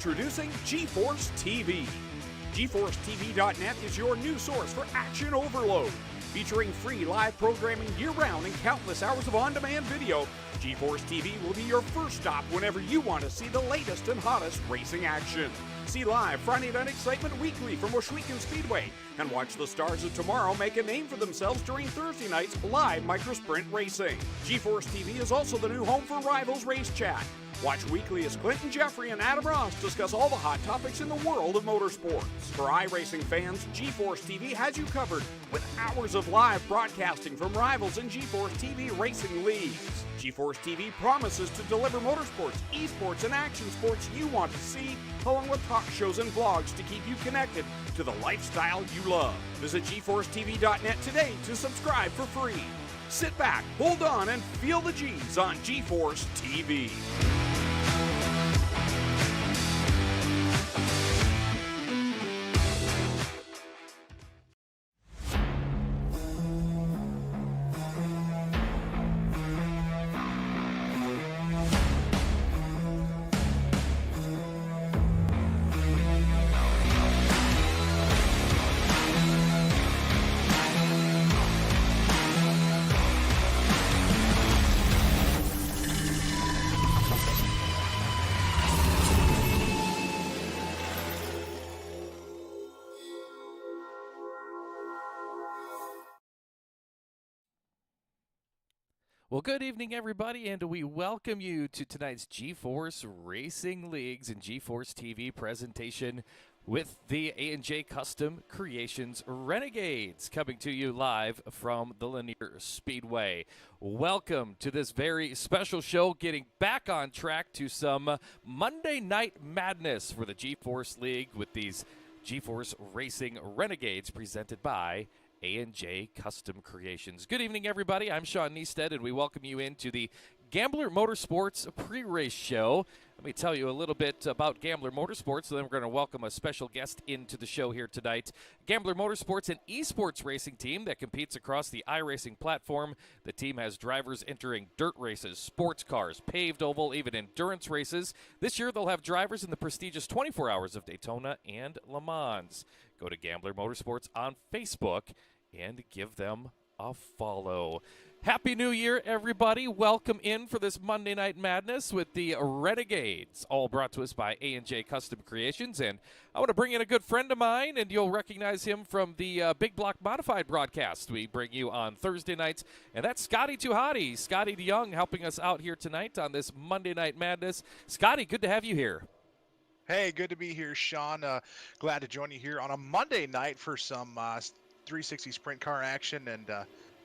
Introducing GForceTV. GForceTV.net is your new source for action overload. Featuring free live programming year-round and countless hours of on-demand video, GForceTV will be your first stop whenever you want to see the latest and hottest racing action. See live Friday Night Excitement weekly from Washougal Speedway, and watch the stars of tomorrow make a name for themselves during Thursday night's live microsprint racing. GForceTV is also the new home for Rivals Race Chat. Watch weekly as Clinton Jeffrey and Adam Ross discuss all the hot topics in the world of motorsports. For iRacing fans, GForceTV has you covered with hours of live broadcasting from Rivals and GForceTV racing leagues. GForceTV promises to deliver motorsports, esports, and action sports you want to see, along with talk shows and vlogs to keep you connected to the lifestyle you love. Visit GForceTV.net today to subscribe for free. Sit back, hold on, and feel the G's on GForceTV. Well, good evening, everybody, and we welcome you to tonight's GeForce Racing Leagues and GeForce TV presentation with the A&J Custom Creations Renegades, coming to you live from the Lanier Speedway. Welcome to this very special show, getting back on track to some Monday Night Madness for the GeForce League with these GeForce Racing Renegades presented by A&J Custom Creations. Good evening, everybody. I'm Sean Neisted, and we welcome you into the Gambler Motorsports pre-race show. Let me tell you a little bit about Gambler Motorsports, so then we're going to welcome a special guest into the show here tonight. Gambler Motorsports, an esports racing team that competes across the iRacing platform. The team has drivers entering dirt races, sports cars, paved oval, even endurance races. This year, they'll have drivers in the prestigious 24 Hours of Daytona and Le Mans. Go to Gambler Motorsports on Facebook and give them a follow. Happy New Year, everybody. Welcome in for this Monday Night Madness with the Renegades, all brought to us by A&J Custom Creations. And I want to bring in a good friend of mine, and you'll recognize him from the Big Block Modified broadcast we bring you on Thursday nights, and that's Scotty Tuhati. Scotty DeYoung helping us out here tonight on this Monday Night Madness. Scotty, good to have you here. Hey, good to be here, Sean. Glad to join you here on a Monday night for some 360 sprint car action, and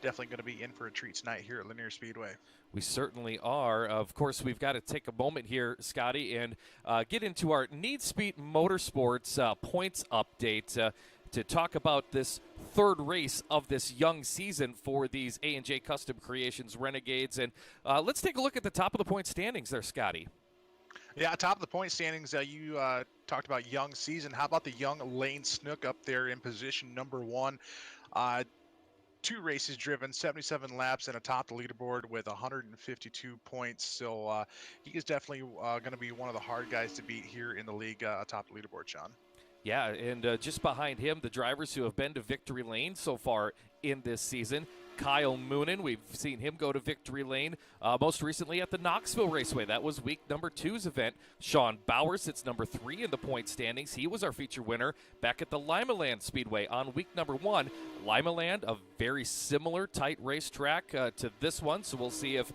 definitely going to be in for a treat tonight here at Lanier Speedway. We certainly are. Of course, we've got to take a moment here, Scotty, and get into our Need Speed Motorsports points update to talk about this third race of this young season for these A&J Custom Creations Renegades. And let's take a look at the top of the point standings there, Scotty. Yeah, top of the point standings, you talked about young season. How about the young Lane Snook up there in position number 1? 2 races driven, 77 laps, and atop the leaderboard with 152 points. So he is definitely going to be one of the hard guys to beat here in the league atop the leaderboard, Sean. Yeah, and just behind him, the drivers who have been to victory lane so far in this season. Kyle Moonen, we've seen him go to victory lane most recently at the Knoxville Raceway. That was week number 2's event. Sean Bauer sits number 3 in the point standings. He was our feature winner back at the Limaland Speedway on week number 1. Limaland, a very similar tight racetrack to this one, so we'll see if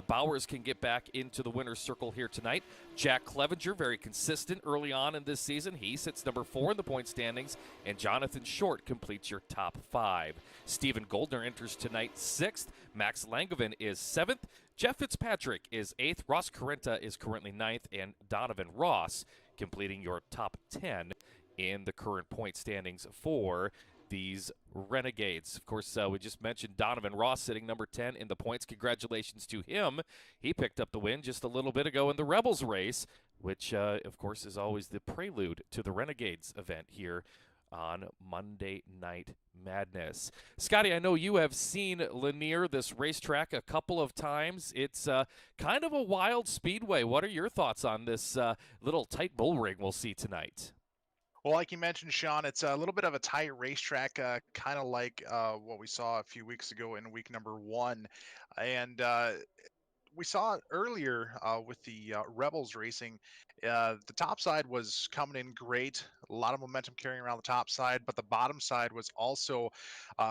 Bowers can get back into the winner's circle here tonight. Jack Clevenger, very consistent early on in this season. He sits number 4 in the point standings, and Jonathan Short completes your top 5. Stephen Goldner enters tonight 6th. Max Langevin is 7th. Jeff Fitzpatrick is 8th. Ross Carrenta is currently 9th, and Donovan Ross completing your top 10 in the current point standings for these Renegades. Of course, we just mentioned Donovan Ross sitting number 10 in the points. Congratulations to him. He picked up the win just a little bit ago in the Rebels race, which, of course, is always the prelude to the Renegades event here on Monday Night Madness. Scotty, I know you have seen Lanier, this racetrack, a couple of times. It's kind of a wild speedway. What are your thoughts on this little tight bull ring we'll see tonight? Well, like you mentioned, Sean, it's a little bit of a tight racetrack, kind of like what we saw a few weeks ago in week number one. And we saw it earlier with the Rebels racing. The top side was coming in great, a lot of momentum carrying around the top side, but the bottom side was also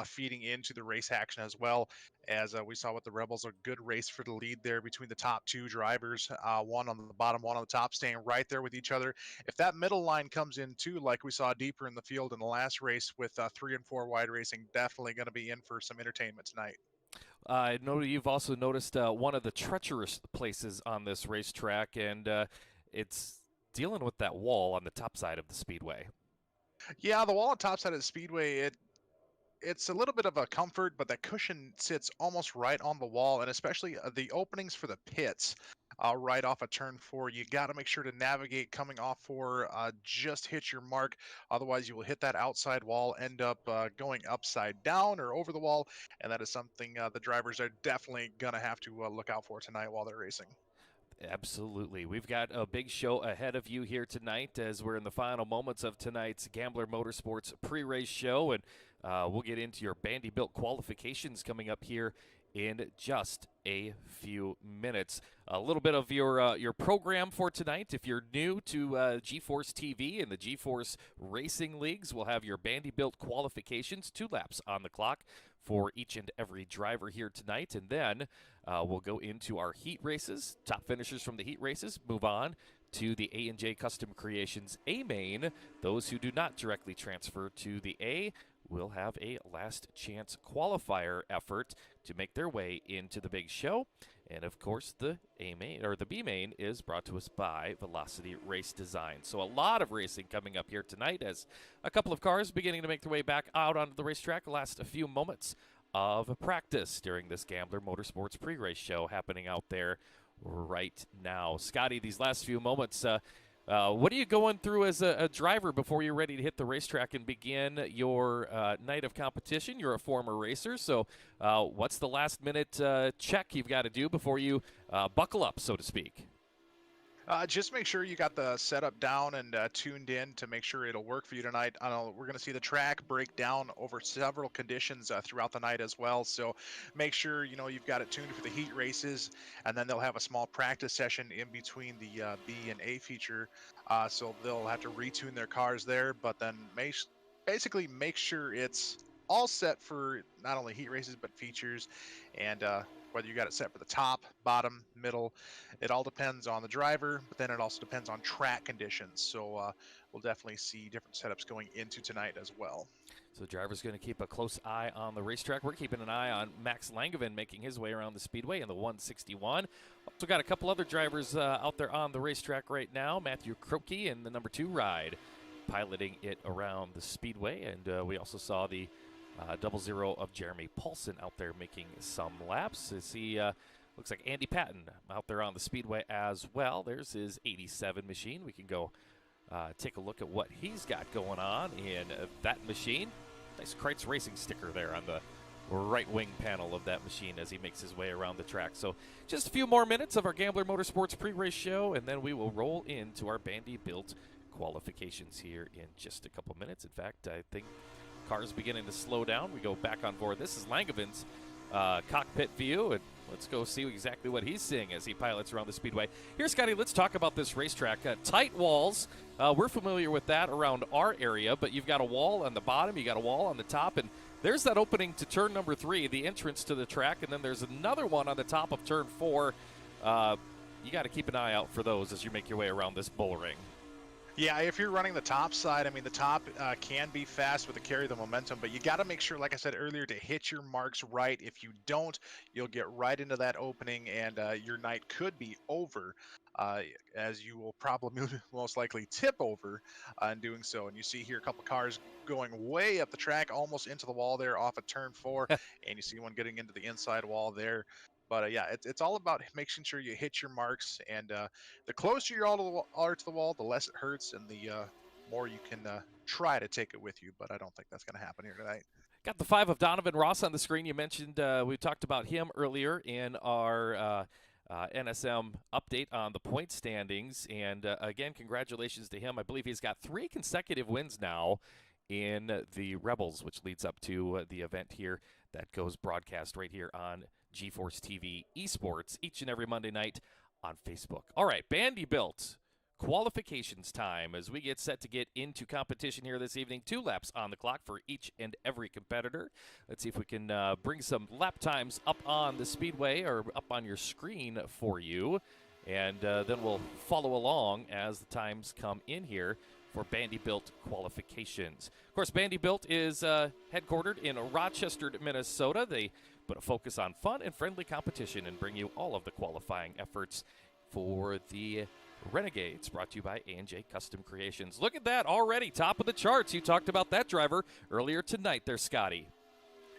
feeding into the race action as well. As we saw with the Rebels, a good race for the lead there between the top two drivers, one on the bottom, one on the top, staying right there with each other. If that middle line comes in too, like we saw deeper in the field in the last race with 3 and 4 wide racing, definitely going to be in for some entertainment tonight. I know you've also noticed one of the treacherous places on this racetrack, and it's dealing with that wall on the top side of the speedway. Yeah, the wall on top side of the speedway, it's a little bit of a comfort, but that cushion sits almost right on the wall, and especially the openings for the pits right off of turn 4. You got to make sure to navigate coming off 4, just hit your mark. Otherwise, you will hit that outside wall, end up going upside down or over the wall, and that is something the drivers are definitely going to have to look out for tonight while they're racing. Absolutely. We've got a big show ahead of you here tonight as we're in the final moments of tonight's Gambler Motorsports pre-race show, and we'll get into your Bandy-Built qualifications coming up here in just a few minutes. A little bit of your program for tonight. If you're new to GForceTV and the GeForce Racing Leagues, we'll have your Bandy-Built qualifications, 2 laps on the clock for each and every driver here tonight, and then we'll go into our heat races. Top finishers from the heat races move on to the A&J Custom Creations A main. Those who do not directly transfer to the A will have a last chance qualifier effort to make their way into the big show. And of course, the A main or the B main is brought to us by Velocity Race Design. So a lot of racing coming up here tonight as a couple of cars beginning to make their way back out onto the racetrack. Last a few moments of practice during this Gambler Motorsports pre-race show happening out there right now. Scotty, these last few moments, what are you going through as a driver before you're ready to hit the racetrack and begin your night of competition? You're a former racer, so what's the last-minute check you've got to do before you buckle up, so to speak? Just make sure you got the setup down and tuned in to make sure it'll work for you tonight. I know we're going to see the track break down over several conditions throughout the night as well. So make sure you've got it tuned for the heat races, and then they'll have a small practice session in between the B and A feature. So they'll have to retune their cars there, but then basically make sure it's all set for not only heat races but features, and whether you got it set for the top, bottom, middle, it all depends on the driver, but then it also depends on track conditions. So we'll definitely see different setups going into tonight as well. So the driver's going to keep a close eye on the racetrack. We're keeping an eye on Max Langevin making his way around the speedway in the 161. Also got a couple other drivers out there on the racetrack right now. Matthew Krokey in the number 2 ride piloting it around the speedway. And we also saw the 00 of Jeremy Paulson out there making some laps. As he looks like Andy Patton out there on the speedway as well. There's his 87 machine. We can go take a look at what he's got going on in that machine. Nice Kreitz Racing sticker there on the right wing panel of that machine as he makes his way around the track. So just a few more minutes of our Gambler Motorsports pre-race show, and then we will roll into our Bandy-Built qualifications here in just a couple minutes. In fact, I think cars beginning to slow down. We go back on board. This is Langevin's cockpit view, and let's go see exactly what he's seeing as he pilots around the speedway. Here, Scotty, let's talk about this racetrack. Tight walls. We're familiar with that around our area, but you've got a wall on the bottom, you got a wall on the top, and there's that opening to turn number 3, the entrance to the track, and then there's another one on the top of turn 4. You got to keep an eye out for those as you make your way around this bull ring. Yeah, if you're running the top side, I mean, the top can be fast with the carry the momentum, but you got to make sure, like I said earlier, to hit your marks right. If you don't, you'll get right into that opening, and your night could be over, as you will probably most likely tip over in doing so. And you see here a couple cars going way up the track, almost into the wall there off of turn 4, and you see one getting into the inside wall there. But yeah, it's all about making sure you hit your marks, and the closer you are to the wall, the less it hurts, and the more you can try to take it with you, but I don't think that's going to happen here tonight. Got the 5 of Donovan Ross on the screen. You mentioned we talked about him earlier in our NSM update on the point standings. And again, congratulations to him. I believe he's got 3 consecutive wins now in the Rebels, which leads up to the event here that goes broadcast right here on GForceTV Esports each and every Monday night on Facebook. All right, Vanderbilt. Qualifications time as we get set to get into competition here this evening. 2 laps on the clock for each and every competitor. Let's see if we can bring some lap times up on the speedway or up on your screen for you. And then we'll follow along as the times come in here for Vanderbilt qualifications. Of course, Vanderbilt is headquartered in Rochester, Minnesota. They put a focus on fun and friendly competition and bring you all of the qualifying efforts for the Renegades, brought to you by A&J Custom Creations. Look at that, already top of the charts. You talked about that driver earlier tonight there, Scotty.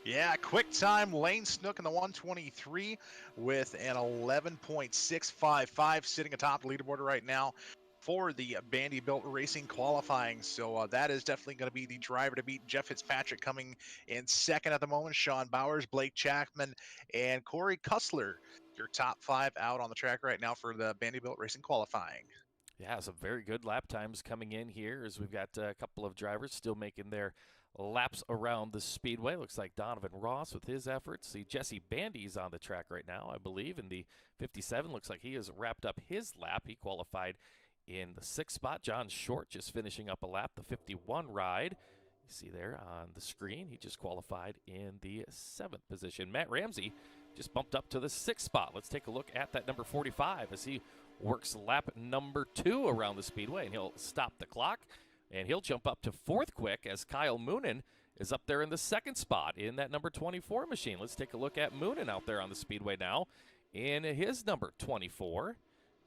Yeah, quick time, Lane Snook in the 123 with an 11.655 sitting atop the leaderboard right now for the Vanderbilt Racing qualifying. So that is definitely going to be the driver to beat. Jeff Fitzpatrick coming in second at the moment. Sean Bowers, Blake Chapman, and Corey Kussler. Your top 5 out on the track right now for the Vanderbilt Racing qualifying. Yeah, some very good lap times coming in here as we've got a couple of drivers still making their laps around the speedway. Looks like Donovan Ross with his efforts. See, Jesse Bandy's on the track right now, I believe, in the 57. Looks like he has wrapped up his lap. He qualified in the 6th spot. John Short just finishing up a lap, the 51 ride. You see there on the screen, he just qualified in the 7th position. Matt Ramsey just bumped up to the 6th spot. Let's take a look at that number 45 as he works lap number 2 around the speedway, and he'll stop the clock, and he'll jump up to 4th quick as Kyle Moonen is up there in the 2nd spot in that number 24 machine. Let's take a look at Moonen out there on the speedway now in his number 24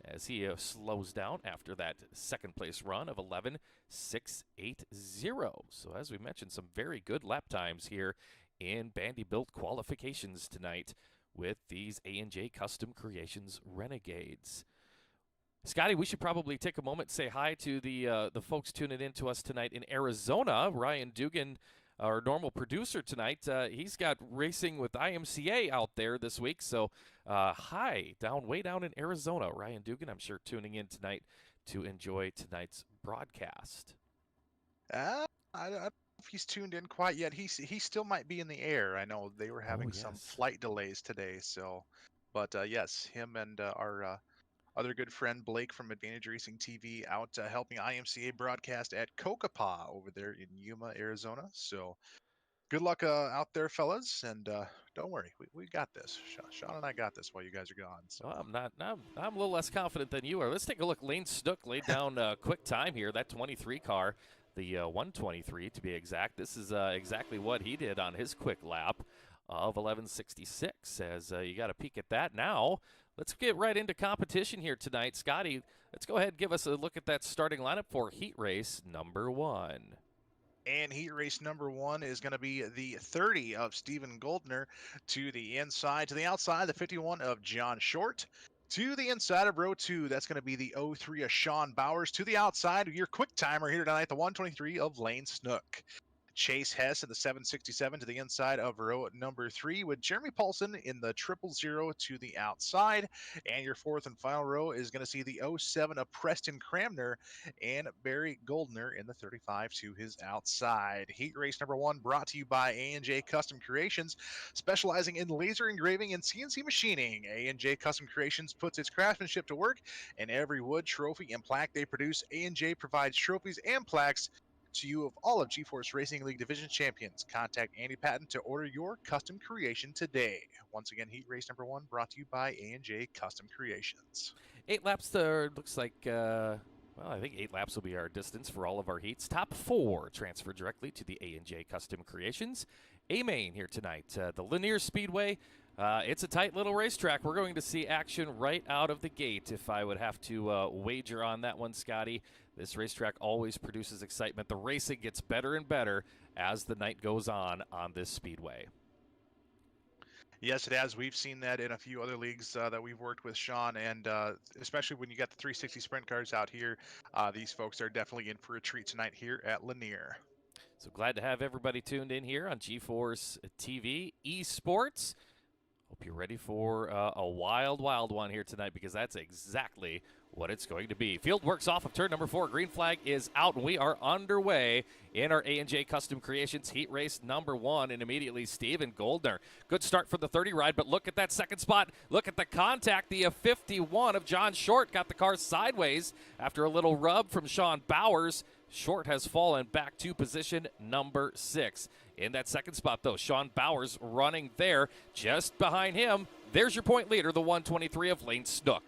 as he slows down after that 2nd place run of 11.680. So as we mentioned, some very good lap times here in Vanderbilt qualifications tonight with these A&J Custom Creations Renegades. Scotty, we should probably take a moment and say hi to the folks tuning in to us tonight in Arizona. Ryan Dugan, our normal producer tonight, he's got racing with IMCA out there this week. So hi, way down in Arizona. Ryan Dugan, I'm sure, tuning in tonight to enjoy tonight's broadcast. I don't know if he's tuned in quite yet. He still might be in the air. I know they were having some flight delays today. So, but yes, him and our other good friend Blake from Advantage Racing TV out helping IMCA broadcast at Kokopah over there in Yuma, Arizona. So good luck out there, fellas, and don't worry, we got this. Sean and I got this while you guys are gone. So well, I'm a little less confident than you are. Let's take a look. Lane Snook laid down a quick time here. That 23 car, the 123 to be exact. This is exactly what he did on his quick lap of 11.66. As you got a peek at that now. Let's get right into competition here tonight. Scotty, let's go ahead and give us a look at that starting lineup for heat race number 1. And heat race number 1 is going to be the 30 of Stephen Goldner to the inside. To the outside, the 51 of John Short. To the inside of row 2, that's going to be the 03 of Sean Bowers. To the outside, your quick timer here tonight, the 123 of Lane Snook. Chase Hess in the 767 to the inside of row number 3 with Jeremy Paulson in the 000 to the outside. And your 4th and final row is going to see the 07 of Preston Cramner and Barry Goldner in the 35 to his outside. Heat race number 1 brought to you by A&J Custom Creations, specializing in laser engraving and CNC machining. A&J Custom Creations puts its craftsmanship to work in every wood, trophy, and plaque they produce. A&J provides trophies and plaques to you of all of GeForce Racing League Division champions. Contact Andy Patton to order your custom creation today. Once again, heat race number 1 brought to you by A&J Custom Creations. 8 laps there. Looks like, well, I think 8 laps will be our distance for all of our heats. Top 4 transfer directly to the A&J Custom Creations. A-Main here tonight. The Lanier Speedway. It's a tight little racetrack. We're going to see action right out of the gate if I would have to wager on that one, Scotty. This racetrack always produces excitement. The racing gets better and better as the night goes on this speedway. Yes, it has. We've seen that in a few other leagues that we've worked with, Sean, and especially when you got the 360 sprint cars out here, these folks are definitely in for a treat tonight here at Lanier. So glad to have everybody tuned in here on GeForce TV Esports. Hope you're ready for a wild, wild one here tonight, because that's exactly what it's going to be. Field works off of turn number 4. Green flag is out, and we are underway in our A&J Custom Creations Heat Race number 1. And immediately, Steven Goldner. Good start for the 30 ride, but look at that second spot. Look at the contact. The 51 of John Short got the car sideways after a little rub from Sean Bowers. Short has fallen back to position number 6. In that second spot, though, Sean Bowers running there. Just behind him, there's your point leader, the 123 of Lane Snook.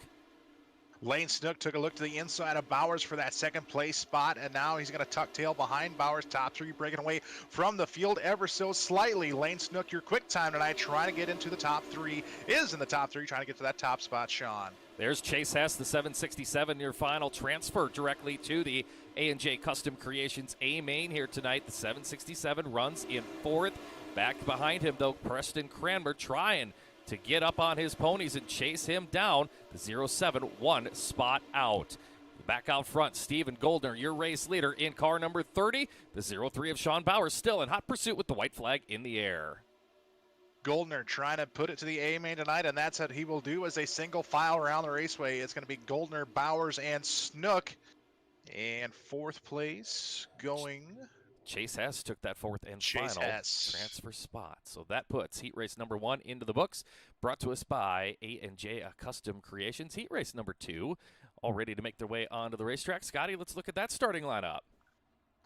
Lane Snook took a look to the inside of Bowers for that second place spot, and now he's going to tuck tail behind Bowers. Top 3 breaking away from the field ever so slightly. Lane Snook, your quick time tonight, trying to get into the top 3, is in the top 3, trying to get to that top spot, Sean. There's Chase Hess, the 767, your final transfer directly to the A&J Custom Creations A main here tonight. The 767 runs in 4th. Back behind him, though, Preston Cranmer trying to get up on his ponies and chase him down. The 071 spot out. Back out front, Steven Goldner, your race leader in car number 30. The 03 of Sean Bowers still in hot pursuit with the white flag in the air. Goldner trying to put it to the A main tonight, and that's what he will do as a single file around the raceway. It's going to be Goldner, Bowers, and Snook. And 4th place going... Chase Hess took that 4th and Chase final Hess. transfer spot. So that puts Heat Race number 1 into the books. Brought to us by A&J Custom Creations. Heat Race number 2 all ready to make their way onto the racetrack. Scotty, let's look at that starting lineup.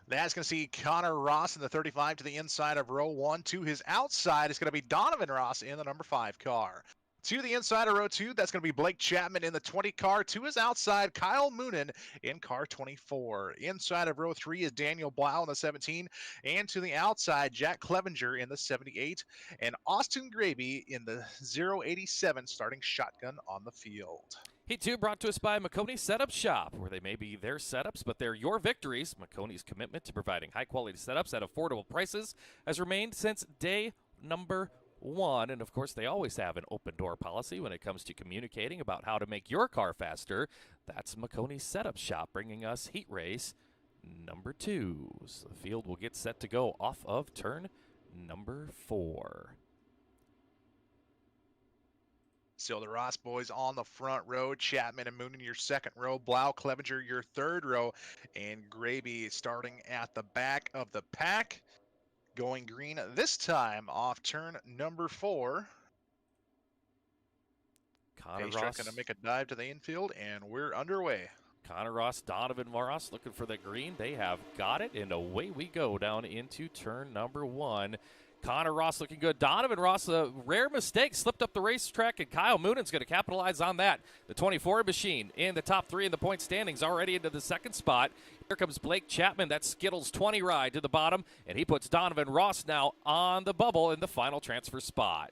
That's going to see Connor Ross in the 35 to the inside of row 1. To his outside is going to be Donovan Ross in the number 5 car. To the inside of row 2, that's going to be Blake Chapman in the 20 car. To his outside, Kyle Moonen in car 24. Inside of row 3 is Daniel Blau in the 17. And to the outside, Jack Clevenger in the 78. And Austin Graby in the 087 starting shotgun on the field. Heat 2 brought to us by McConey Setup Shop, where they may be their setups, but they're your victories. McConey's commitment to providing high-quality setups at affordable prices has remained since day number 1. And, of course, they always have an open-door policy when it comes to communicating about how to make your car faster. That's McConey Setup Shop, bringing us Heat Race number 2. So the field will get set to go off of turn number 4. So the Ross boys on the front row, Chapman and Moonen your second row, Blau, Clevenger your third row, and Graby starting at the back of the pack. Going green this time off turn number 4. Connor Ross Ross going to make a dive to the infield, and we're underway. Connor Ross, Donovan Ross looking for the green. They have got it, and away we go down into turn number 1. Connor Ross looking good. Donovan Ross, a rare mistake, slipped up the racetrack, and Kyle Moonen's going to capitalize on that. The 24 machine in the top 3 in the point standings, already into the second spot. Here comes Blake Chapman, that Skittles 20 ride to the bottom, and he puts Donovan Ross now on the bubble in the final transfer spot.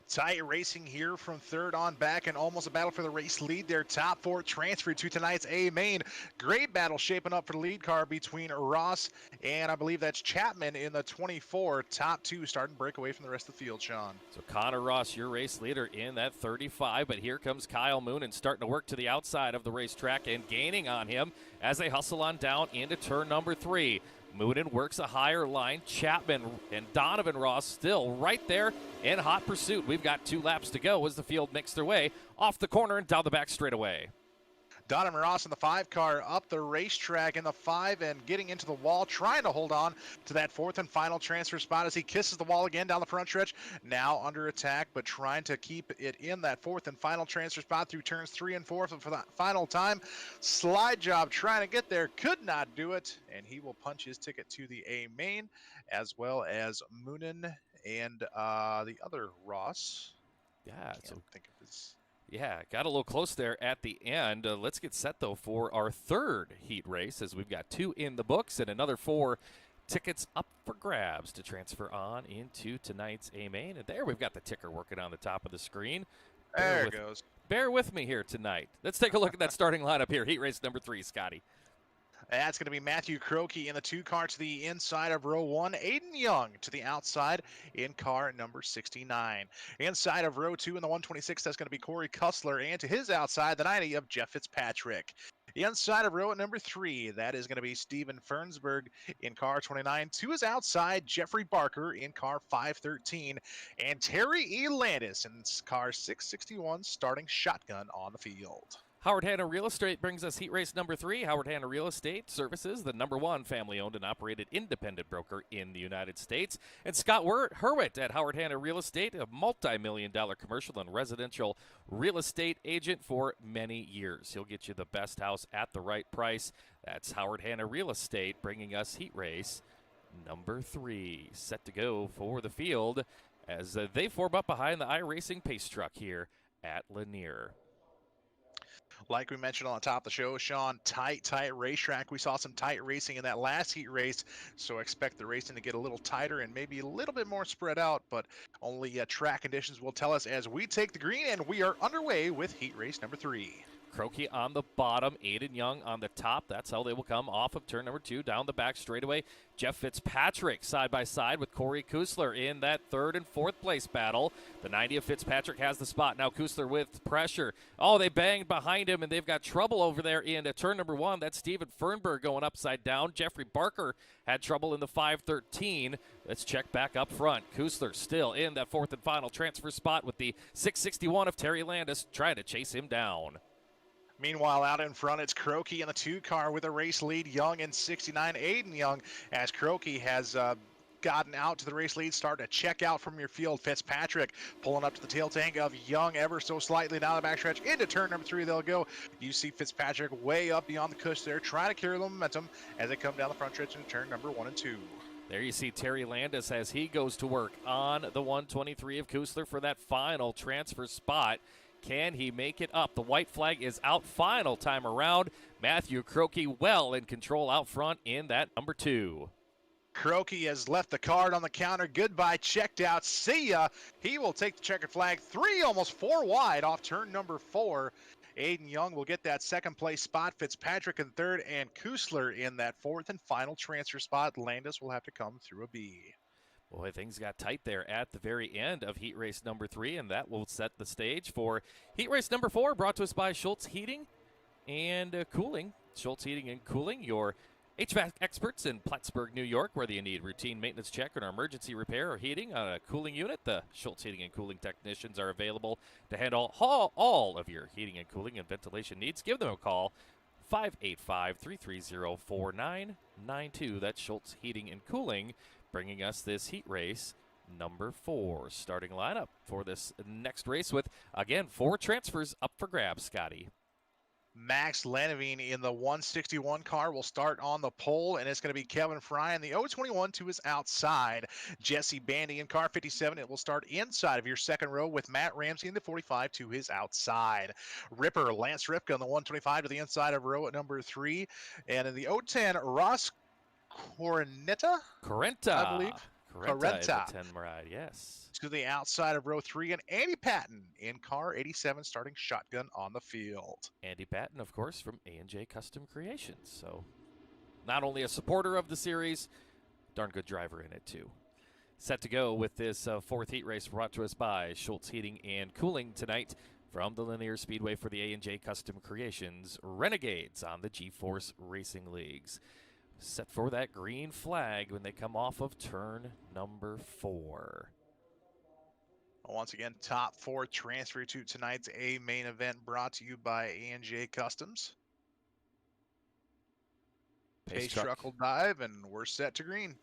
Tight racing here from third on back, and almost a battle for the race lead. Their top 4 transferred to tonight's A main. Great battle shaping up for the lead car between Ross and I believe that's Chapman in the 24. Top 2 starting to break away from the rest of the field, Sean. So Connor Ross, your race leader in that 35, but here comes Kyle Moonen starting to work to the outside of the racetrack and gaining on him as they hustle on down into turn number 3. Moonen works a higher line. Chapman and Donovan Ross still right there in hot pursuit. We've got 2 laps to go as the field makes their way off the corner and down the back straightaway. Donovan Ross in the 5 car up the racetrack in the 5 and getting into the wall, trying to hold on to that 4th and final transfer spot as he kisses the wall again down the front stretch. Now under attack, but trying to keep it in that 4th and final transfer spot through turns 3 and 4 for that final time. Slide job trying to get there, could not do it, and he will punch his ticket to the A main, as well as Moonen and the other Ross. Yeah, so think of his... Yeah, got a little close there at the end. Let's get set, though, for our third heat race, as we've got 2 in the books and another 4 tickets up for grabs to transfer on into tonight's A main. And there we've got the ticker working on the top of the screen. There it goes. Bear with me here tonight. Let's take a look at that starting lineup here. Heat race number 3, Scotty. That's going to be Matthew Croakey in the 2 car to the inside of row 1. Aiden Young to the outside in car number 69. Inside of row 2 in the 126, that's going to be Corey Kussler. And to his outside, the 90 of Jeff Fitzpatrick. Inside of row number 3, that is going to be Steven Fernsberg in car 29. To his outside, Jeffrey Barker in car 513. And Terry E. Landis in car 661 starting shotgun on the field. Howard Hanna Real Estate brings us heat race number 3. Howard Hanna Real Estate Services, the #1 family-owned and operated independent broker in the United States. And Scott Hurwitt at Howard Hanna Real Estate, a multi-million-dollar commercial and residential real estate agent for many years. He'll get you the best house at the right price. That's Howard Hanna Real Estate bringing us heat race number 3. Set to go for the field as they form up behind the iRacing pace truck here at Lanier. Like we mentioned on the top of the show, Sean, tight racetrack. We saw some tight racing in that last heat race, so expect the racing to get a little tighter and maybe a little bit more spread out, but only track conditions will tell us as we take the green, and we are underway with heat race number 3. Croakey on the bottom, Aiden Young on the top. That's how they will come off of turn number 2. Down the back straightaway, Jeff Fitzpatrick side by side with Corey Kussler in that 3rd and 4th place battle. The 90 of Fitzpatrick has the spot. Now Kussler with pressure. Oh, they banged behind him, and they've got trouble over there in turn number 1. That's Steven Fernberg going upside down. Jeffrey Barker had trouble in the 513. Let's check back up front. Kussler still in that 4th and final transfer spot with the 661 of Terry Landis trying to chase him down. Meanwhile, out in front, it's Croakey in the 2 car with a race lead. Young in 69, Aiden Young, as Croakey has gotten out to the race lead, starting to check out from your field. Fitzpatrick pulling up to the tail tank of Young ever so slightly down the backstretch. Into turn number 3 they'll go. You see Fitzpatrick way up beyond the cush there, trying to carry the momentum as they come down the front stretch into turn number 1 and 2. There you see Terry Landis as he goes to work on the 123 of Kussler for that final transfer spot. Can he make it up? The white flag is out final time around. Matthew Croakey well in control out front in that number 2. Croakey has left the card on the counter. Goodbye, checked out. See ya. He will take the checkered flag. 3, almost 4 wide off turn number 4. Aiden Young will get that 2nd place spot. Fitzpatrick in 3rd, and Kussler in that 4th and final transfer spot. Landis will have to come through a B. Boy, things got tight there at the very end of heat race number 3, and that will set the stage for heat race number 4, brought to us by Schultz Heating and Cooling. Schultz Heating and Cooling, your HVAC experts in Plattsburgh, New York, whether you need routine maintenance check or an emergency repair or heating on a cooling unit. The Schultz Heating and Cooling technicians are available to handle all of your heating and cooling and ventilation needs. Give them a call, 585-330-4992. That's Schultz Heating and Cooling, bringing us this heat race number 4. Starting lineup for this next race with, again, 4 transfers up for grabs, Scotty. Max Lanavine in the 161 car will start on the pole, and it's going to be Kevin Fry in the 021 to his outside. Jesse Bandy in car 57. It will start inside of your 2nd row with Matt Ramsey in the 45 to his outside. Ripper Lance Ripka in the 125 to the inside of row at number 3. And in the 010, Ross Correnta, I believe. Correnta. 10 ride, yes. To the outside of row 3, and Andy Patton in car 87 starting shotgun on the field. Andy Patton, of course, from A&J Custom Creations. So not only a supporter of the series, darn good driver in it too. Set to go with this 4th heat race brought to us by Schultz Heating and Cooling tonight from the Lanier Speedway for the A&J Custom Creations Renegades on the GForce Racing Leagues. Set for that green flag when they come off of turn number 4. Once again, top 4 transfer to tonight's A main event brought to you by A&J Customs. Pace truck will dive, and we're set to green.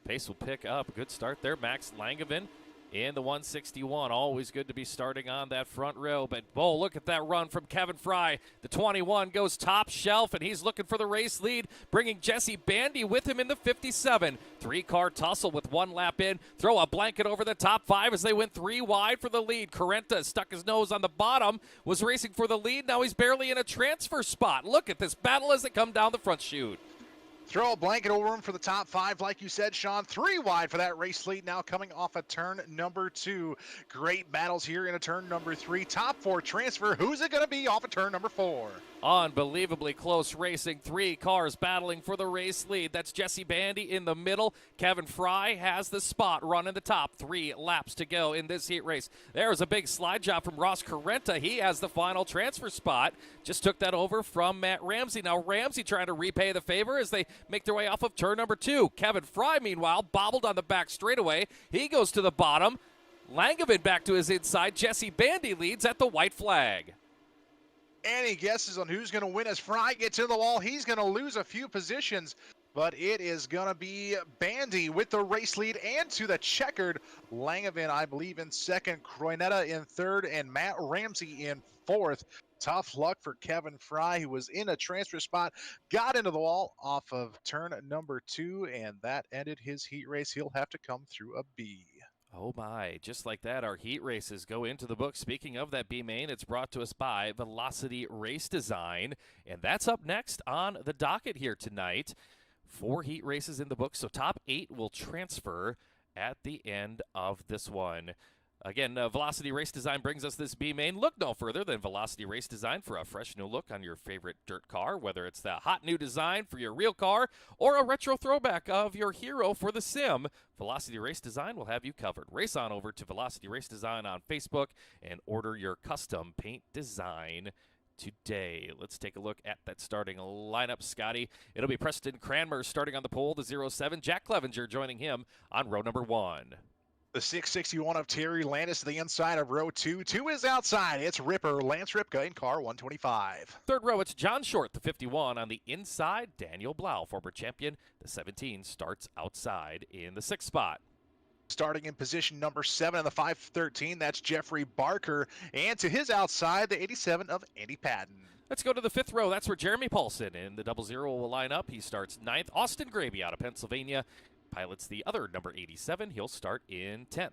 Pace will pick up. Good start there. Max Langevin in the 161. Always good to be starting on that front row. But, oh, look at that run from Kevin Fry. The 21 goes top shelf, and he's looking for the race lead, bringing Jesse Bandy with him in the 57. 3-car tussle with 1 lap in. Throw a blanket over the top 5 as they went 3 wide for the lead. Correnta stuck his nose on the bottom, was racing for the lead. Now he's barely in a transfer spot. Look at this battle as they come down the front chute. Throw a blanket over him for the top 5, like you said, Sean. 3 wide for that race lead now coming off of turn number 2. Great battles here in a turn number 3. Top 4 transfer. Who's it going to be off of turn number 4? Unbelievably close racing. 3 cars battling for the race lead. That's Jesse Bandy in the middle. Kevin Fry has the spot running the top. 3 laps to go in this heat race. There's a big slide job from Ross Carrenta. He has the final transfer spot. Just took that over from Matt Ramsey. Now Ramsey trying to repay the favor as they make their way off of turn number 2. Kevin Fry, meanwhile, bobbled on the back straightaway. He goes to the bottom. Langevin back to his inside. Jesse Bandy leads at the white flag. Any guesses on who's going to win as Fry gets in the wall? He's going to lose a few positions, but it is going to be Bandy with the race lead and to the checkered. Langevin, I believe, in second, Croinetta in third, and Matt Ramsey in fourth. Tough luck for Kevin Fry, who was in a transfer spot, got into the wall off of turn number 2, and that ended his heat race. He'll have to come through a B. Oh my, just like that, our heat races go into the book. Speaking of that B main, it's brought to us by Velocity Race Design, and that's up next on the docket here tonight. 4 heat races in the book, so top 8 will transfer at the end of this one. Again, Velocity Race Design brings us this B main. Look no further than Velocity Race Design for a fresh new look on your favorite dirt car, whether it's the hot new design for your real car or a retro throwback of your hero for the sim. Velocity Race Design will have you covered. Race on over to Velocity Race Design on Facebook and order your custom paint design today. Let's take a look at that starting lineup, Scotty. It'll be Preston Cranmer starting on the pole, the 07. Jack Clevenger joining him on row number 1. The 661 of Terry Landis to the inside of row 2. 2 is outside. It's Ripper, Lance Ripka in car 125. Third row, it's John Short, the 51. On the inside, Daniel Blau, former champion. The 17 starts outside in the 6th spot. Starting in position number 7 in the 513, that's Jeffrey Barker. And to his outside, the 87 of Andy Patton. Let's go to the 5th row. That's where Jeremy Paulson in the 00 will line up. He starts 9th. Austin Graby out of Pennsylvania pilots the other number 87. He'll start in 10th.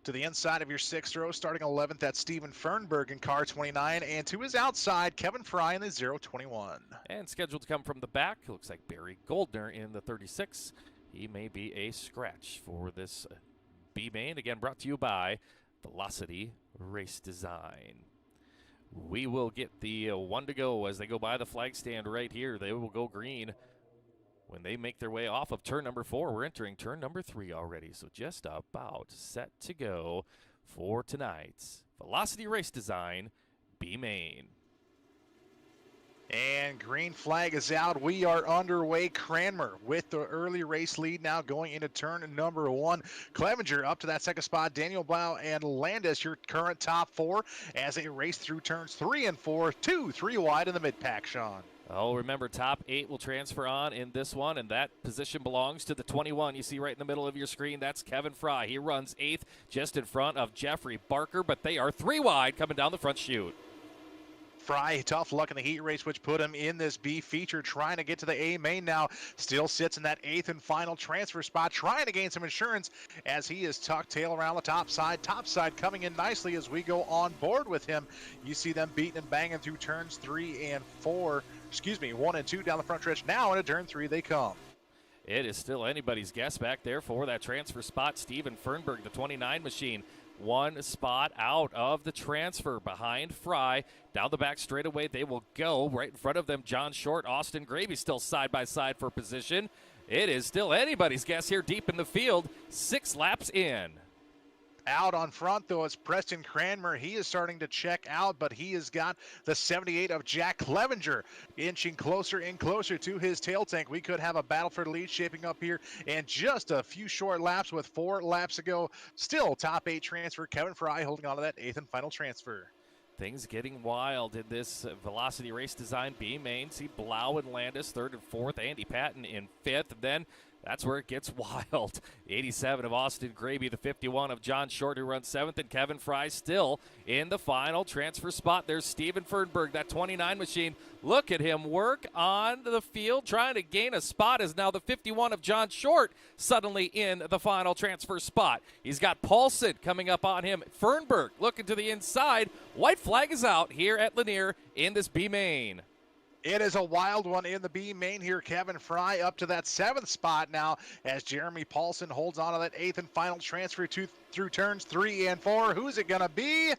To the inside of your 6th row, starting 11th, that's Steven Fernberg in car 29. And to his outside, Kevin Fry in the 021. And scheduled to come from the back, looks like Barry Goldner in the 36. He may be a scratch for this B main. Again, brought to you by Velocity Race Design. We will get the 1 to go as they go by the flag stand right here. They will go green when they make their way off of turn number 4. We're entering turn number 3 already, so just about set to go for tonight's Velocity Race Design B main. And green flag is out. We are underway. Cranmer with the early race lead now going into turn number 1. Clevenger up to that 2nd spot. Daniel Blau and Landis, your current top 4 as they race through turns 3 and 4. 2-3 wide in the mid-pack, Sean. Oh, remember, top 8 will transfer on in this one, and that position belongs to the 21 you see right in the middle of your screen. That's Kevin Fry. He runs 8th just in front of Jeffrey Barker, but they are 3 wide coming down the front chute. Fry, tough luck in the heat race, which put him in this B feature, trying to get to the A main now. Still sits in that 8th and final transfer spot, trying to gain some insurance as he is tucked tail around the top side. Top side coming in nicely as we go on board with him. You see them beating and banging through turns 3 and 4. 1 and 2 down the front stretch. Now into turn 3 they come. It is still anybody's guess back there for that transfer spot. Steven Fernberg, the 29 machine, 1 spot out of the transfer behind Fry. Down the back straightaway they will go. Right in front of them, John Short, Austin Graby still side by side for position. It is still anybody's guess here deep in the field. 6 laps in. Out on front, though, is Preston Cranmer. He is starting to check out, but he has got the 78 of Jack Clevenger inching closer and closer to his tail tank. We could have a battle for the lead shaping up here in just a few short laps with 4 laps to go. Still top 8 transfer. Kevin Fry holding on to that 8th and final transfer. Things getting wild in this Velocity Race Design B main. See Blau and Landis 3rd and 4th. Andy Patton in 5th. And then that's where it gets wild. The 87 of Austin Graby, the 51 of John Short, who runs 7th, and Kevin Fry still in the final transfer spot. There's Steven Fernberg, that 29 machine. Look at him work on the field, trying to gain a spot as now the 51 of John Short suddenly in the final transfer spot. He's got Paulson coming up on him. Fernberg looking to the inside. White flag is out here at Lanier in this B main. It is a wild one in the B main here. Kevin Fry up to that 7th spot now as Jeremy Paulson holds on to that 8th and final transfer through turns 3 and 4. Who's it going to be?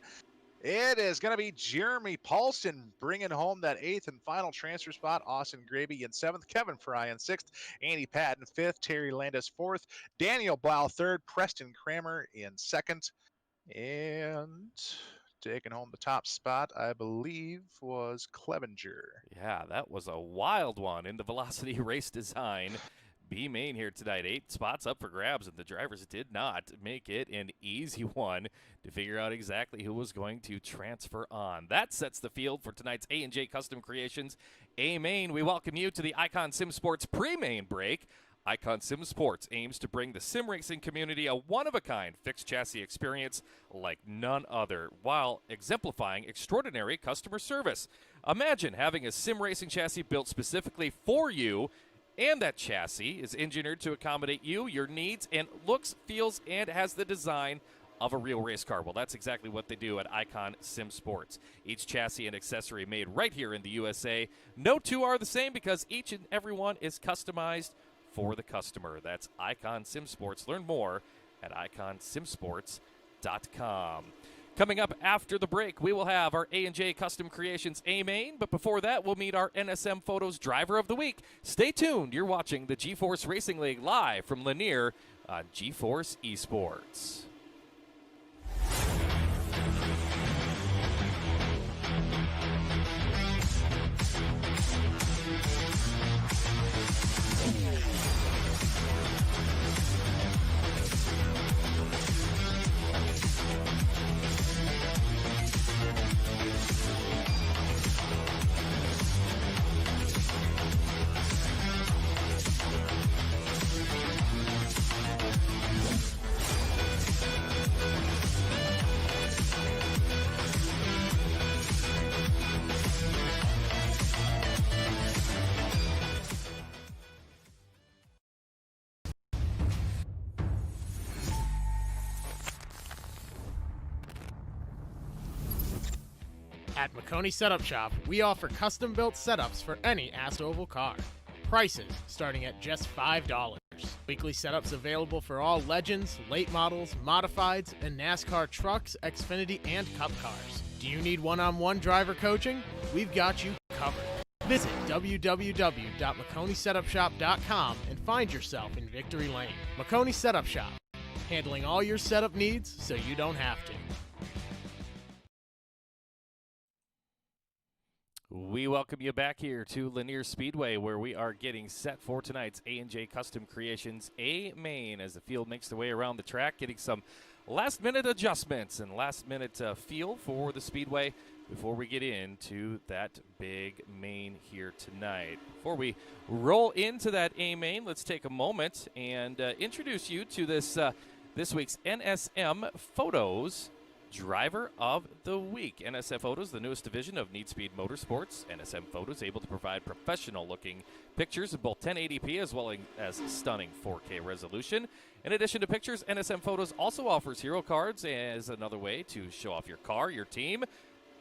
It is going to be Jeremy Paulson bringing home that 8th and final transfer spot. Austin Gravy in 7th, Kevin Fry in 6th, Andy Patton 5th, Terry Landis 4th, Daniel Blau 3rd, Preston Kramer in 2nd, and taking home the top spot, I believe, was Clevenger. Yeah, that was a wild one in the Velocity Race Design B main here tonight. 8 spots up for grabs, and the drivers did not make it an easy one to figure out exactly who was going to transfer on. That sets the field for tonight's A&J Custom Creations A main. We welcome you to the Icon Sim Sports pre-main break. Icon Sim Sports aims to bring the sim racing community a one-of-a-kind fixed chassis experience like none other, while exemplifying extraordinary customer service. Imagine having a sim racing chassis built specifically for you, and that chassis is engineered to accommodate you, your needs, and looks, feels, and has the design of a real race car. Well, that's exactly what they do at Icon Sim Sports. Each chassis and accessory made right here in the USA. No two are the same because each and every one is customized for the customer. That's Icon Sim Sports. Learn more at iconsimsports.com. Coming up after the break, we will have our A&J Custom Creations A-Main, but before that, we'll meet our NSM Photos Driver of the Week. Stay tuned. You're watching the GeForce Racing League live from Lanier on GeForce Esports. At McConey Setup Shop, we offer custom-built setups for any asked oval car. Prices starting at just $5. Weekly setups available for all Legends, late models, modifieds, and NASCAR trucks, Xfinity, and Cup cars. Do you need one-on-one driver coaching? We've got you covered. Visit www.McConeySetupShop.com and find yourself in Victory Lane. McConey Setup Shop, handling all your setup needs so you don't have to. We welcome you back here to Lanier Speedway, where we are getting set for tonight's A&J Custom Creations A-Main as the field makes their way around the track, getting some last-minute adjustments and last-minute feel for the Speedway before we get into that big main here tonight. Before we roll into that A-Main, let's take a moment and introduce you to this week's NSM Photos Driver of the Week. NSM Photos, the newest division of Need Speed Motorsports. NSM Photos able to provide professional-looking pictures in both 1080p as well as stunning 4K resolution. In addition to pictures, NSM Photos also offers hero cards as another way to show off your car, your team,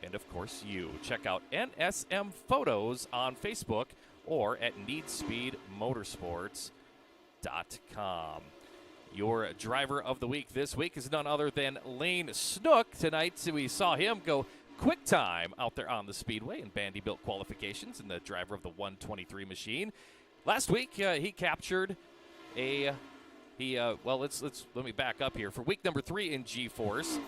and of course you. Check out NSM Photos on Facebook or at needspeedmotorsports.com. Your driver of the week this week is none other than Lane Snook. Tonight we saw him go quick time out there on the Speedway in Bandy-built qualifications in the driver of the 123 machine. Last week he captured let me back up here. For week number 3 in G-Force,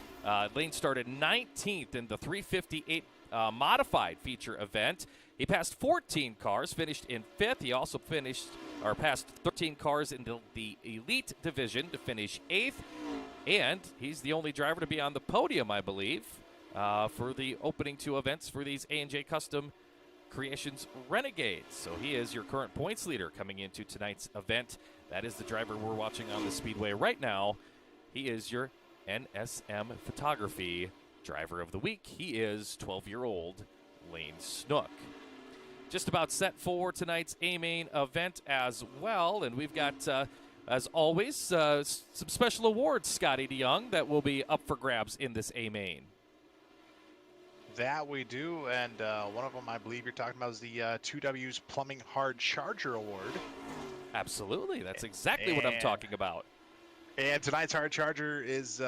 Lane started 19th in the 358 modified feature event. He passed 14 cars, finished in 5th. He also passed 13 cars in the Elite Division to finish 8th. And he's the only driver to be on the podium, I believe, for the opening 2 events for these A&J Custom Creations Renegades. So he is your current points leader coming into tonight's event. That is the driver we're watching on the Speedway right now. He is your NSM Photography Driver of the Week. He is 12-year-old Lane Snook. Just about set for tonight's A-Main event as well. And we've got, as always, some special awards, Scotty DeYoung, that will be up for grabs in this A-Main. That we do, and one of them I believe you're talking about is the 2W's Plumbing Hard Charger Award. Absolutely. That's exactly what I'm talking about. And tonight's Hard Charger is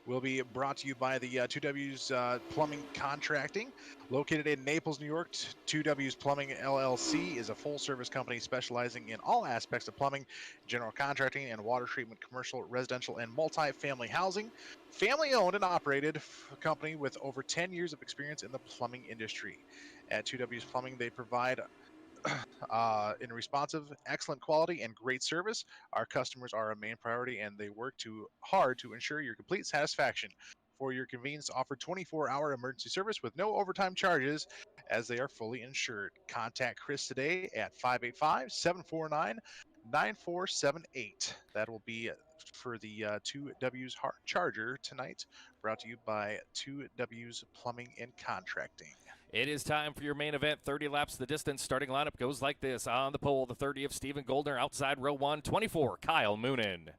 will be brought to you by the 2W's Plumbing Contracting. Located in Naples, New York, 2W's Plumbing LLC is a full-service company specializing in all aspects of plumbing, general contracting, and water treatment, commercial, residential, and multi-family housing. Family-owned and operated company with over 10 years of experience in the plumbing industry. At 2W's Plumbing, they provide in responsive, excellent quality, and great service. Our customers are a main priority, and they work hard to ensure your complete satisfaction. For your convenience, offer 24-hour emergency service with no overtime charges, as they are fully insured. Contact Chris today at 585-749-9478. That will be for the 2W's Hard Charger tonight, brought to you by 2W's Plumbing and Contracting. It is time for your main event. 30 laps the distance. Starting lineup goes like this. On the pole, the 30 of Stephen Goldner. Outside row 1, 24, Kyle Moonen.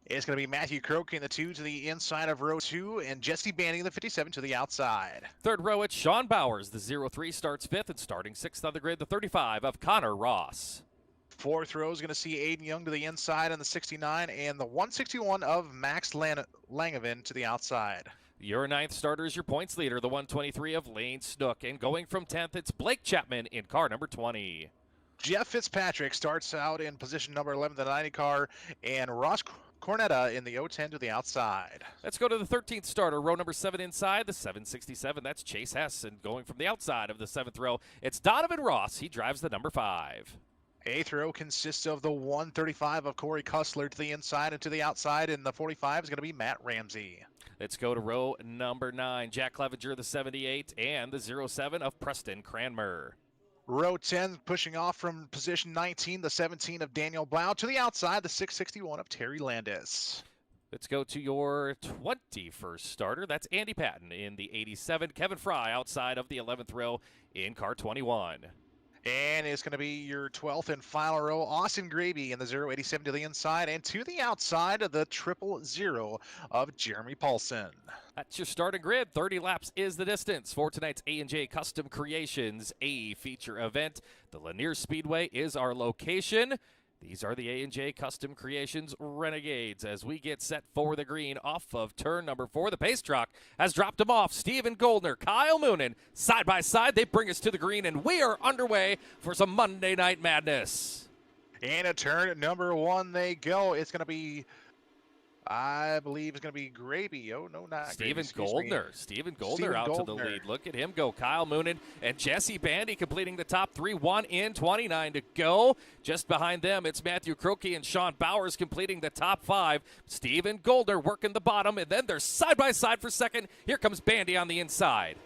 It's going to be Matthew Croak in the 2 to the inside of row 2, and Jesse Banning in the 57 to the outside. Third row, it's Sean Bowers. The 03 starts 5th, and starting 6th on the grid, the 35 of Connor Ross. Fourth row is going to see Aiden Young to the inside on the 69, and the 161 of Max Langevin to the outside. Your 9th starter is your points leader, the 123 of Lane Snook. And going from 10th, it's Blake Chapman in car number 20. Jeff Fitzpatrick starts out in position number 11, the 90 car, and Ross Cornetta in the 010 to the outside. Let's go to the 13th starter, row number 7 inside, the 767. That's Chase Hess. And going from the outside of the 7th row, it's Donovan Ross. He drives the number 5. Eighth row consists of the 135 of Corey Cussler to the inside, and to the outside in the 45 is going to be Matt Ramsey. Let's go to row number 9, Jack Clevenger, the 78, and the 07 of Preston Cranmer. Row 10 pushing off from position 19, the 17 of Daniel Blau, to the outside, the 661 of Terry Landis. Let's go to your 21st starter. That's Andy Patton in the 87. Kevin Fry outside of the 11th row in car 21. And it's going to be your 12th and final row, Austin Graby in the 087 to the inside, and to the outside of the 000 of Jeremy Paulson. That's your starting grid. 30 laps is the distance for tonight's A&J Custom Creations A feature event. The Lanier Speedway is our location. These are the A&J Custom Creations Renegades as we get set for the green off of turn number 4. The pace truck has dropped them off. Stephen Goldner, Kyle Moonen, side by side. They bring us to the green, and we are underway for some Monday Night Madness. And at turn number 1 they go. It's going to be, I believe it's going to be Graby. Oh, no, not Stephen Graby, Goldner. Stephen Goldner out to the lead. Look at him go. Kyle Moonen and Jesse Bandy completing the top 3. 1 in, 29 to go. Just behind them, it's Matthew Croakey and Sean Bowers completing the top 5. Stephen Goldner working the bottom, and then they're side by side for second. Here comes Bandy on the inside.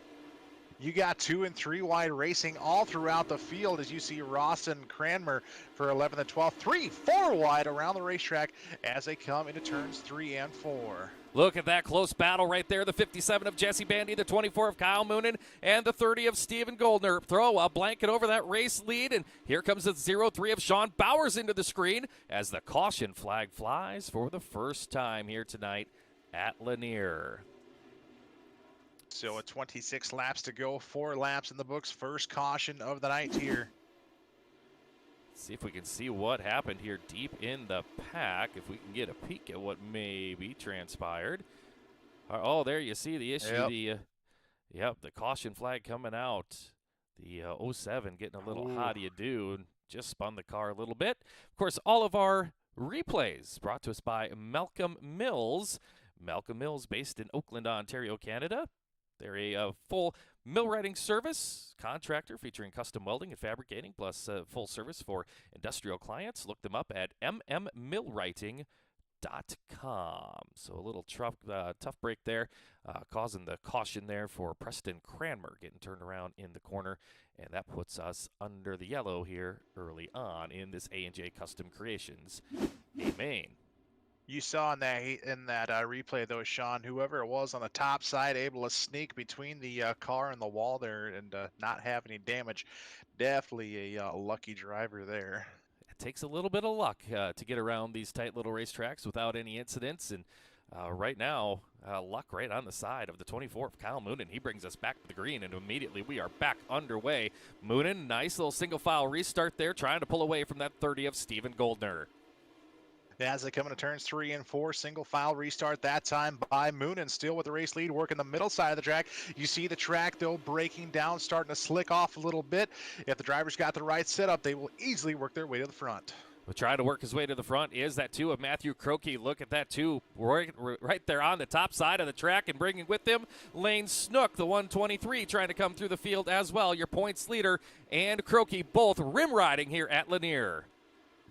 You got 2 and 3 wide racing all throughout the field as you see Ross and Cranmer for 11th and 12th. 3, 4 wide around the racetrack as they come into turns 3 and 4. Look at that close battle right there. The 57 of Jesse Bandy, the 24 of Kyle Moonen, and the 30 of Stephen Goldner. Throw a blanket over that race lead, and here comes the 03 of Sean Bowers into the screen as the caution flag flies for the first time here tonight at Lanier. So 26 laps to go, 4 laps in the books. First caution of the night here. See if we can see what happened here deep in the pack, if we can get a peek at what maybe transpired. Oh, there you see the issue. Yep. The caution flag coming out. The 07 getting a little how do you do, and just spun the car a little bit. Of course, all of our replays brought to us by Malcolm Mills. Malcolm Mills based in Oakland, Ontario, Canada. They're a full millwrighting service contractor featuring custom welding and fabricating, plus full service for industrial clients. Look them up at mmmillwrighting.com. So a little tough break there, causing the caution there for Preston Cranmer getting turned around in the corner, and that puts us under the yellow here early on in this A&J Custom Creations A-Main. You saw in that replay, though, Sean, whoever it was on the top side able to sneak between the car and the wall there and not have any damage. Definitely a lucky driver there. It takes a little bit of luck to get around these tight little racetracks without any incidents. And right now, luck right on the side of the 24 of Kyle Moonen. He brings us back to the green, and immediately we are back underway. Moonen, nice little single file restart there, trying to pull away from that 30 of Stephen Goldner. As they come into turns 3 and 4, single file restart that time by Moonen, still with the race lead, working the middle side of the track. You see the track, though, breaking down, starting to slick off a little bit. If the driver's got the right setup, they will easily work their way to the front. Well, trying to work his way to the front is that 2 of Matthew Croakey. Look at that 2 right there on the top side of the track, and bringing with him Lane Snook, the 123, trying to come through the field as well. Your points leader and Croakey both rim riding here at Lanier.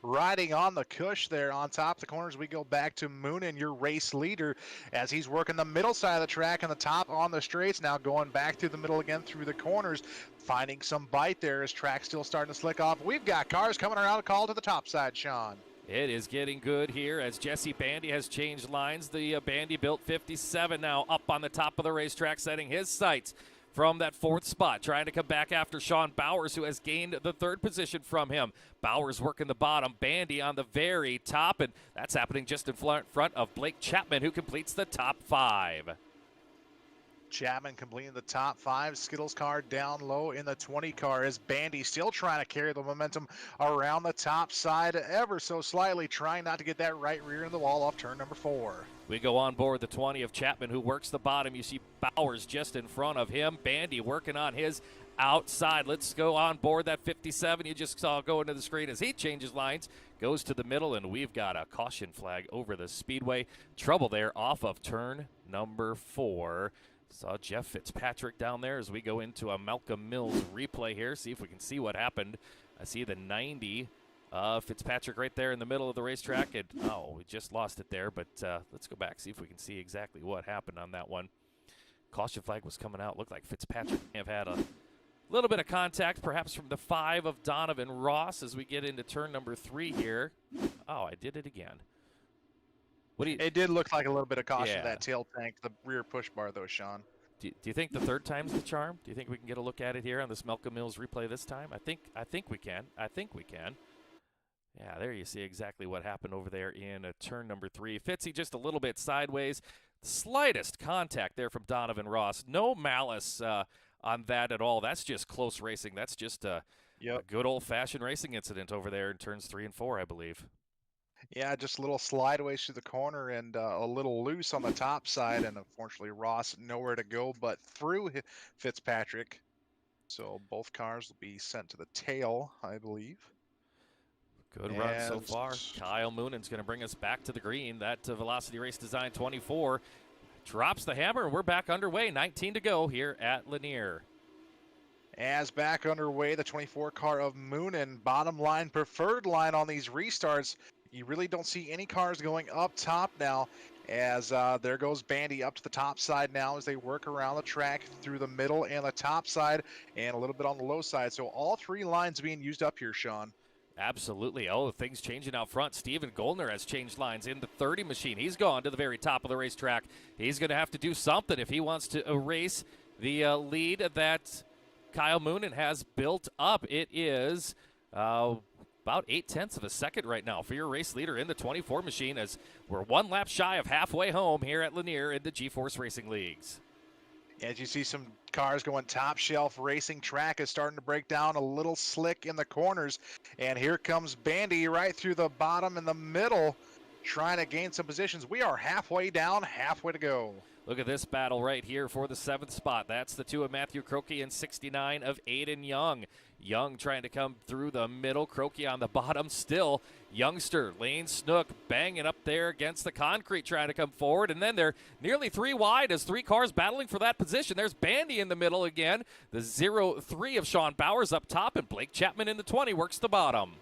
Riding on the cush there on top of the corners, we go back to Moonen, your race leader, as he's working the middle side of the track and the top on the straights. Now going back through the middle again through the corners, finding some bite there as track still starting to slick off. We've got cars coming around a call to the top side, Sean. It is getting good here as Jesse Bandy has changed lines. The Bandy built 57 now up on the top of the racetrack, setting his sights from that 4th spot, trying to come back after Sean Bowers, who has gained the 3rd position from him. Bowers working the bottom, Bandy on the very top, and that's happening just in front of Blake Chapman, who completes the top 5. Chapman completing the top 5. Skittles car down low in the 20 car as Bandy still trying to carry the momentum around the top side ever so slightly, trying not to get that right rear in the wall off turn number 4. We go on board the 20 of Chapman, who works the bottom. You see Bowers just in front of him. Bandy working on his outside. Let's go on board that 57 you just saw go into the screen as he changes lines, goes to the middle, and we've got a caution flag over the speedway. Trouble there off of turn number 4. Saw Jeff Fitzpatrick down there as we go into a Malcolm Mills replay here. See if we can see what happened. I see the 90 Fitzpatrick right there in the middle of the racetrack. And, oh, we just lost it there, but let's go back, see if we can see exactly what happened on that one. Caution flag was coming out. Looked like Fitzpatrick may have had a little bit of contact, perhaps from the 5 of Donovan Ross as we get into turn number 3 here. Oh, I did it again. It did look like a little bit of caution, Yeah. that tail tank, the rear push bar, though, Sean. Do you think the 3rd time's the charm? Do you think we can get a look at it here on this Malcolm Mills replay this time? I think we can. I think we can. Yeah, there you see exactly what happened over there in turn number 3. Fitzy just a little bit sideways. Slightest contact there from Donovan Ross. No malice on that at all. That's just close racing. That's just a good old-fashioned racing incident over there in turns 3 and 4, I believe. Yeah, just a little slideways to the corner and a little loose on the top side, and unfortunately Ross nowhere to go but through Fitzpatrick. So both cars will be sent to the tail, I believe. Good run so far. Kyle Moonen's going to bring us back to the green. That Velocity Race Design 24 drops the hammer, and we're back underway. 19 to go here at Lanier. As back underway, the 24 car of Moonen, bottom line, preferred line on these restarts. You really don't see any cars going up top now, as there goes Bandy up to the top side now as they work around the track through the middle and the top side and a little bit on the low side. So all 3 lines being used up here, Sean. Absolutely. Oh, things changing out front. Steven Goldner has changed lines in the 30 machine. He's gone to the very top of the racetrack. He's going to have to do something if he wants to erase the lead that Kyle Moonen has built up. It is about 0.8 of a second right now for your race leader in the 24 machine, as we're 1 lap shy of halfway home here at Lanier in the GForce Racing Leagues. As you see some cars going top shelf, racing track is starting to break down a little slick in the corners. And here comes Bandy right through the bottom and the middle, trying to gain some positions. We are halfway down, halfway to go. Look at this battle right here for the 7th spot. That's the 2 of Matthew Croakey and 69 of Aiden Young. Young trying to come through the middle. Croakey on the bottom still. Youngster, Lane Snook banging up there against the concrete trying to come forward. And then they're nearly 3 wide as 3 cars battling for that position. There's Bandy in the middle again. The 0-3 of Sean Bowers up top, and Blake Chapman in the 20 works the bottom.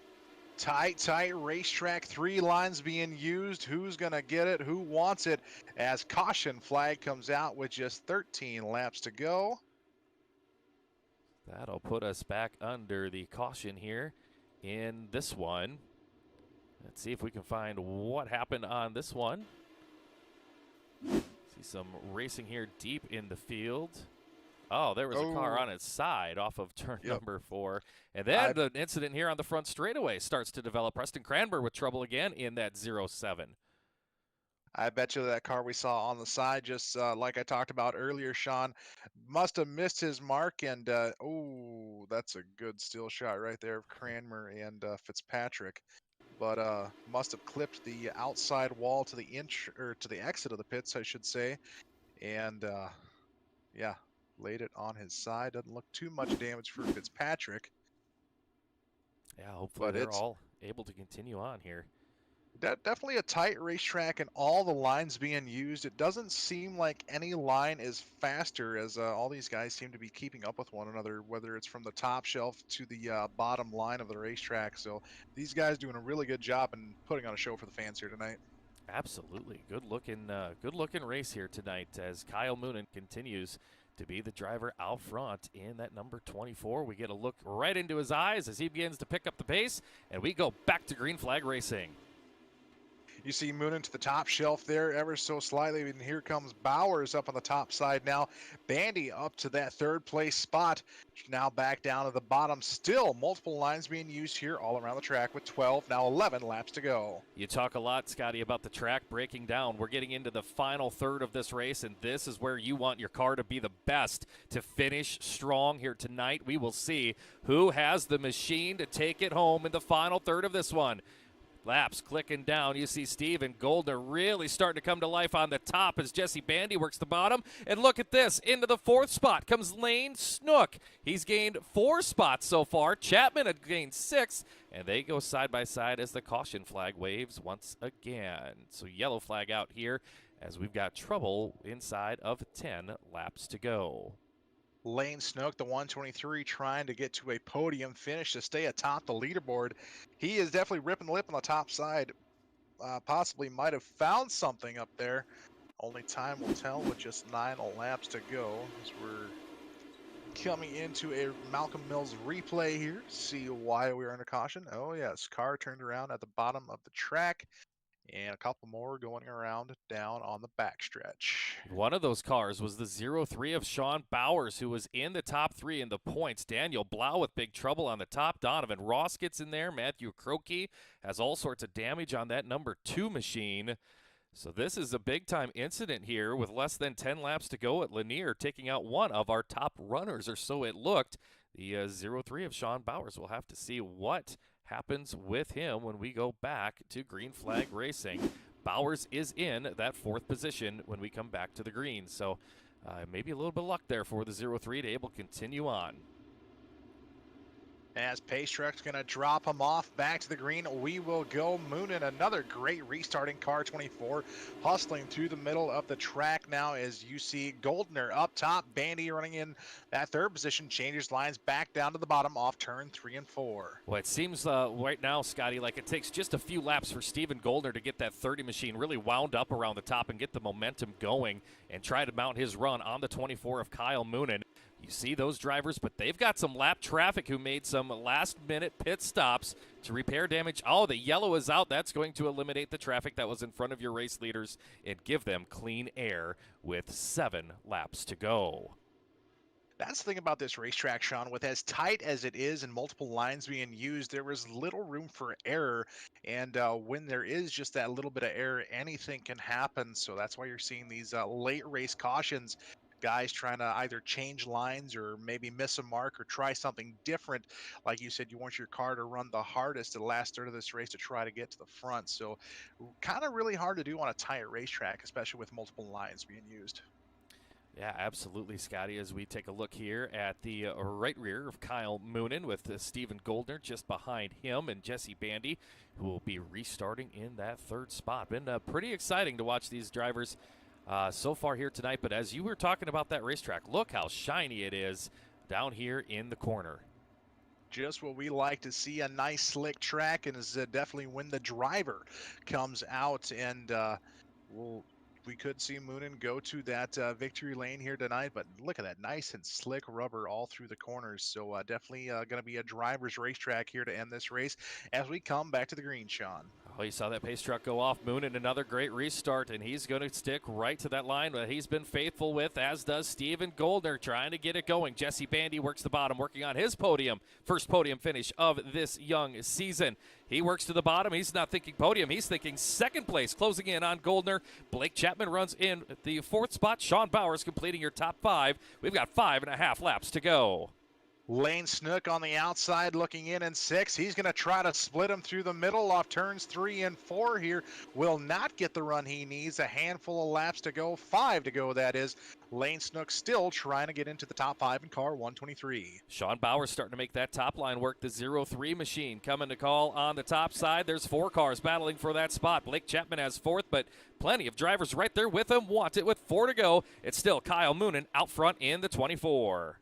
Tight racetrack, 3 lines being used. Who's going to get it? Who wants it? As caution flag comes out with just 13 laps to go. That'll put us back under the caution here in this one. Let's see if we can find what happened on this one. See some racing here deep in the field. Oh, there was a car on its side off of turn number 4. And then the incident here on the front straightaway starts to develop. Preston Cranber with trouble again in that 0-7. I bet you that car we saw on the side, just like I talked about earlier, Sean, must have missed his mark. And, that's a good still shot right there of Cranmer and Fitzpatrick. but must have clipped the outside wall to the to the exit of the pits, I should say, and yeah, laid it on his side. Doesn't look too much damage for Fitzpatrick, Yeah, hopefully but they're it's all able to continue on here. definitely a tight racetrack and all the lines being used. It doesn't seem like any line is faster as all these guys seem to be keeping up with one another, whether it's from the top shelf to the bottom line of the racetrack. So these guys doing a really good job and putting on a show for the fans here tonight. Absolutely. Good looking race here tonight as Kyle Moonen continues to be the driver out front in that number 24. We get a look right into his eyes as he begins to pick up the pace, and we go back to green flag racing. You see Moonen to the top shelf there ever so slightly, and here comes Bowers up on the top side now. Bandy up to that third place spot. Now back down to the bottom. Still multiple lines being used here all around the track with 12, now 11 laps to go. You talk a lot, Scotty, about the track breaking down. We're getting into the final third of this race, and this is where you want your car to be the best to finish strong here tonight. We will see who has the machine to take it home in the final third of this one. Laps clicking down. You see Steven Goldner really starting to come to life on the top as Jesse Bandy works the bottom. And look at this. Into the fourth spot comes Lane Snook. He's gained 4 spots so far. Chapman had gained 6. And they go side by side as the caution flag waves once again. So yellow flag out here as we've got trouble inside of 10 laps to go. Lane Snook, the 123, trying to get to a podium finish to stay atop the leaderboard. He is definitely ripping the lip on the top side. Possibly might have found something up there. Only time will tell with just 9 laps to go as we're coming into a Malcolm Mills replay here. See why we are under caution. Oh yes, car turned around at the bottom of the track. And a couple more going around down on the backstretch. One of those cars was the 03 of Sean Bowers, who was in the top 3 in the points. Daniel Blau with big trouble on the top. Donovan Ross gets in there. Matthew Croakey has all sorts of damage on that number 2 machine. So this is a big-time incident here with less than 10 laps to go at Lanier, taking out one of our top runners, or so it looked. The 03 of Sean Bowers. We'll have to see what happens with him when we go back to green flag racing. Bowers is in that 4th position when we come back to the green. So maybe a little bit of luck there for the 03 to able to continue on. As Pacetrack's going to drop him off back to the green, we will go Moonen. Another great restarting car 24, hustling through the middle of the track now as you see Goldner up top. Bandy running in that 3rd position, changes lines back down to the bottom off turn 3 and 4. Well, it seems right now, Scotty, like it takes just a few laps for Steven Goldner to get that 30 machine really wound up around the top and get the momentum going and try to mount his run on the 24 of Kyle Moonen. You see those drivers, but they've got some lap traffic who made some last-minute pit stops to repair damage. Oh, the yellow is out. That's going to eliminate the traffic that was in front of your race leaders and give them clean air with 7 laps to go. That's the thing about this racetrack, Sean. With as tight as it is and multiple lines being used, there was little room for error. And when there is just that little bit of error, anything can happen. So that's why you're seeing these late race cautions. Guys trying to either change lines or maybe miss a mark or try something different. Like you said, you want your car to run the hardest at the last third of this race to try to get to the front. So kind of really hard to do on a tight racetrack, especially with multiple lines being used. Yeah, absolutely, Scotty, as we take a look here at the right rear of Kyle Moonen with Steven Goldner just behind him and Jesse Bandy, who will be restarting in that 3rd spot. Been pretty exciting to watch these drivers so far here tonight, but as you were talking about that racetrack, look how shiny it is down here in the corner. Just what we like to see, a nice slick track, and is definitely when the driver comes out, and we could see Moonen go to that victory lane here tonight, but look at that nice and slick rubber all through the corners. So definitely going to be a driver's racetrack here to end this race as we come back to the green, Sean. Oh, you saw that pace truck go off. Moonen, another great restart, and he's going to stick right to that line that he's been faithful with, as does Steven Goldner, trying to get it going. Jesse Bandy works the bottom, working on his podium. First podium finish of this young season. He works to the bottom. He's not thinking podium. He's thinking 2nd place, closing in on Goldner. Blake Chapman runs in the 4th spot. Sean Bowers completing your top 5. We've got 5.5 laps to go. Lane Snook on the outside looking in 6. He's going to try to split him through the middle off turns 3 and 4 here. Will not get the run he needs. A handful of laps to go, 5 to go that is. Lane Snook still trying to get into the top 5 in car 123. Sean Bauer starting to make that top line work. The 0-3 machine coming to call on the top side. There's 4 cars battling for that spot. Blake Chapman has 4th, but plenty of drivers right there with him. Want it with 4 to go. It's still Kyle Moonen out front in the 24.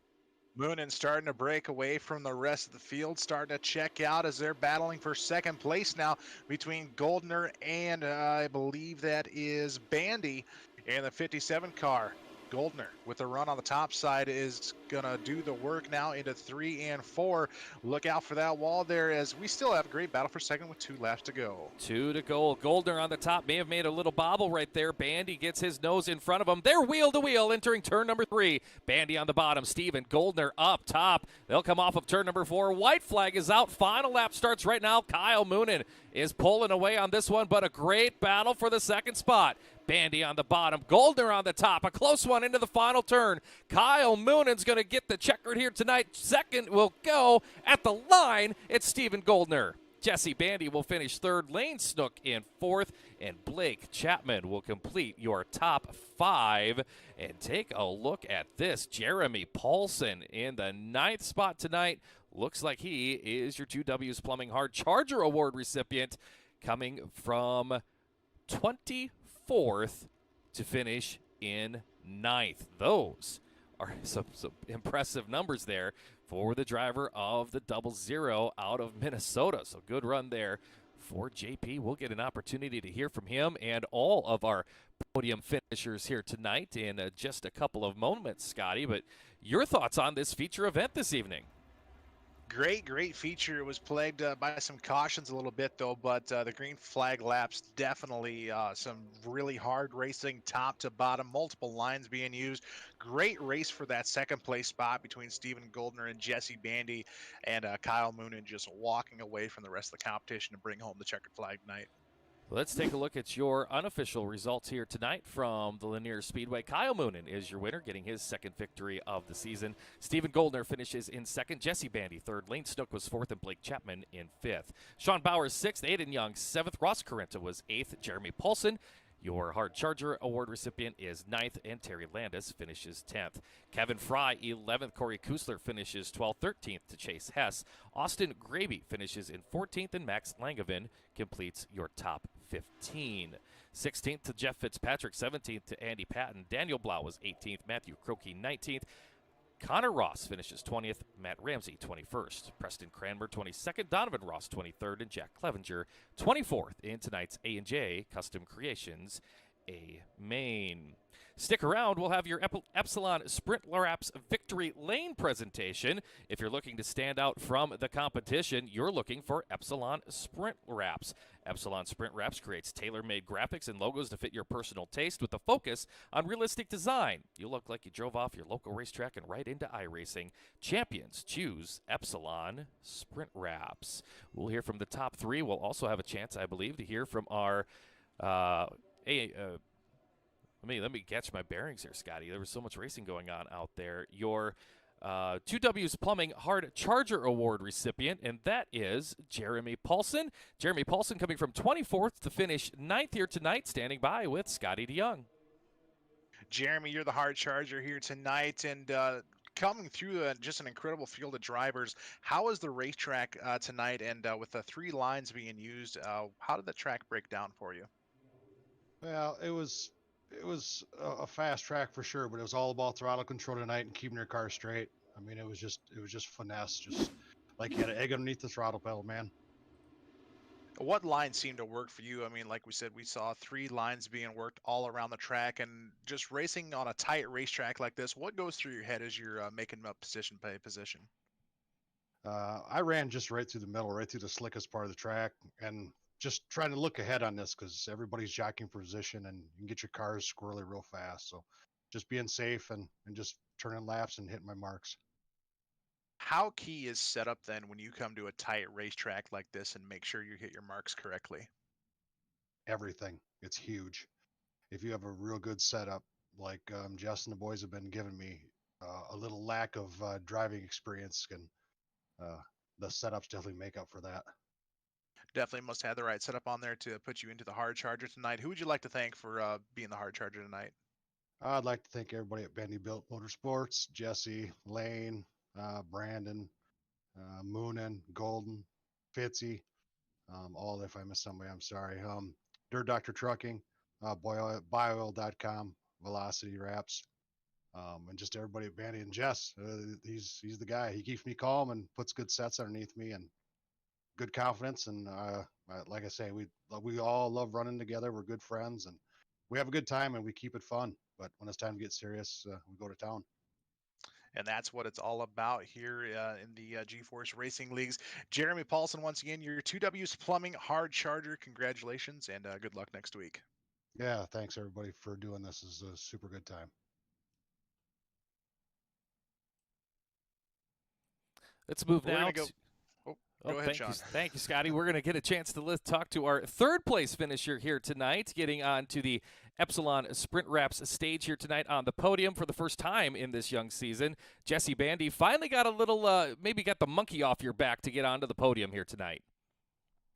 Moonen starting to break away from the rest of the field, starting to check out as they're battling for second place now between Goldner and I believe that is Bandy in the 57 car. Goldner with the run on the top side is going to do the work now into 3 and 4. Look out for that wall there as we still have a great battle for second with 2 laps to go. 2 to go. Goldner on the top may have made a little bobble right there. Bandy gets his nose in front of him. They're wheel to wheel entering turn number 3. Bandy on the bottom. Steven Goldner up top. They'll come off of turn number 4. White flag is out. Final lap starts right now. Kyle Moonen is pulling away on this one, but a great battle for the second spot. Bandy on the bottom, Goldner on the top, a close one into the final turn. Kyle Moonen's going to get the checkered here tonight. Second will go at the line. It's Steven Goldner. Jesse Bandy will finish 3rd, Lane Snook in 4th, and Blake Chapman will complete your top 5. And take a look at this. Jeremy Paulson in the 9th spot tonight. Looks like he is your 2W's Plumbing Hard Charger Award recipient, coming from 24th to finish in 9th. Those are some impressive numbers there for the driver of the 00 out of Minnesota. So good run there for JP. We'll get an opportunity to hear from him and all of our podium finishers here tonight in just a couple of moments, Scotty. But your thoughts on this feature event this evening? Great feature. It was plagued by some cautions a little bit, though, but the green flag laps definitely some really hard racing top to bottom, multiple lines being used. Great race for that second place spot between Steven Goldner and Jesse Bandy, and Kyle Moonen just walking away from the rest of the competition to bring home the checkered flag tonight. Let's take a look at your unofficial results here tonight from the Linear Speedway. Kyle Moonen is your winner, getting his 2nd victory of the season. Steven Goldner finishes in 2nd. Jesse Bandy 3rd. Lane Snook was 4th, and Blake Chapman in 5th. Sean Bauer 6th. Aiden Young 7th. Ross Carenta was 8th. Jeremy Paulson, your Hard Charger Award recipient, is 9th, and Terry Landis finishes 10th. Kevin Fry 11th. Corey Kusler finishes 12th. 13th to Chase Hess. Austin Graby finishes in 14th, and Max Langevin completes your top 15. 16th to Jeff Fitzpatrick. 17th to Andy Patton. Daniel Blau was 18th. Matthew Croakey 19th. Connor Ross finishes 20th. Matt Ramsey 21st. Preston Cranmer 22nd. Donovan Ross 23rd. And Jack Clevenger 24th in tonight's A&J Custom Creations A main. Stick around. We'll have your Epsilon Sprint Laps Victory Lane presentation. If you're looking to stand out from the competition, you're looking for Epsilon Sprint Wraps. Epsilon Sprint Wraps creates tailor-made graphics and logos to fit your personal taste with a focus on realistic design. You look like you drove off your local racetrack and right into iRacing. Champions choose Epsilon Sprint Wraps. We'll hear from the top 3. We'll also have a chance, I believe, to hear from our Let me catch my bearings here, Scotty. There was so much racing going on out there. Your 2W's Plumbing Hard Charger Award recipient, and that is Jeremy Paulson. Jeremy Paulson coming from 24th to finish 9th here tonight, standing by with Scotty DeYoung. Jeremy, you're the Hard Charger here tonight, and coming through just an incredible field of drivers. How is the racetrack tonight, and with the 3 lines being used, how did the track break down for you? Well, it was a fast track for sure, but it was all about throttle control tonight and keeping your car straight. I mean, it was just finesse, just like you had an egg underneath the throttle pedal, man. What lines seemed to work for you? I mean, like we said, we saw 3 lines being worked all around the track, and just racing on a tight racetrack like this, what goes through your head as you're making up position by position? I ran just right through the middle, right through the slickest part of the track, and just trying to look ahead on this because everybody's jockeying for position and you can get your cars squirrely real fast. So just being safe and just turning laps and hitting my marks. How key is setup then when you come to a tight racetrack like this and make sure you hit your marks correctly? Everything. It's huge. If you have a real good setup like Jess and the boys have been giving me, a little lack of driving experience can uh, the setups definitely make up for that. Definitely must have the right setup on there to put you into the hard charger tonight. Who would you like to thank for being the hard charger tonight? I'd like to thank everybody at Bendy Built Motorsports, Jesse, Lane, Brandon, Moonin, Golden, Fitzy, all if I missed somebody, I'm sorry. Dirt Doctor Trucking, BioOil.com, Velocity Wraps, and just everybody at Bandy and Jess. He's the guy. He keeps me calm and puts good sets underneath me and good confidence. And like I say, we all love running together. We're good friends and we have a good time and we keep it fun. But when it's time to get serious, we go to town. And that's what it's all about here in the GeForce Racing Leagues. Jeremy Paulson, once again, your 2Ws Plumbing Hard Charger. Congratulations and good luck next week. Yeah, thanks everybody for doing this. This is a super good time. Let's move We're now. gonna go. Go ahead, thank Sean. you, thank you, Scotty. We're going to get a chance to talk to our third place finisher here tonight, getting on to the Epsilon Sprint Wraps stage here tonight on the podium for the first time in this young season. Jesse Bandy finally got a little, maybe got the monkey off your back to get onto the podium here tonight.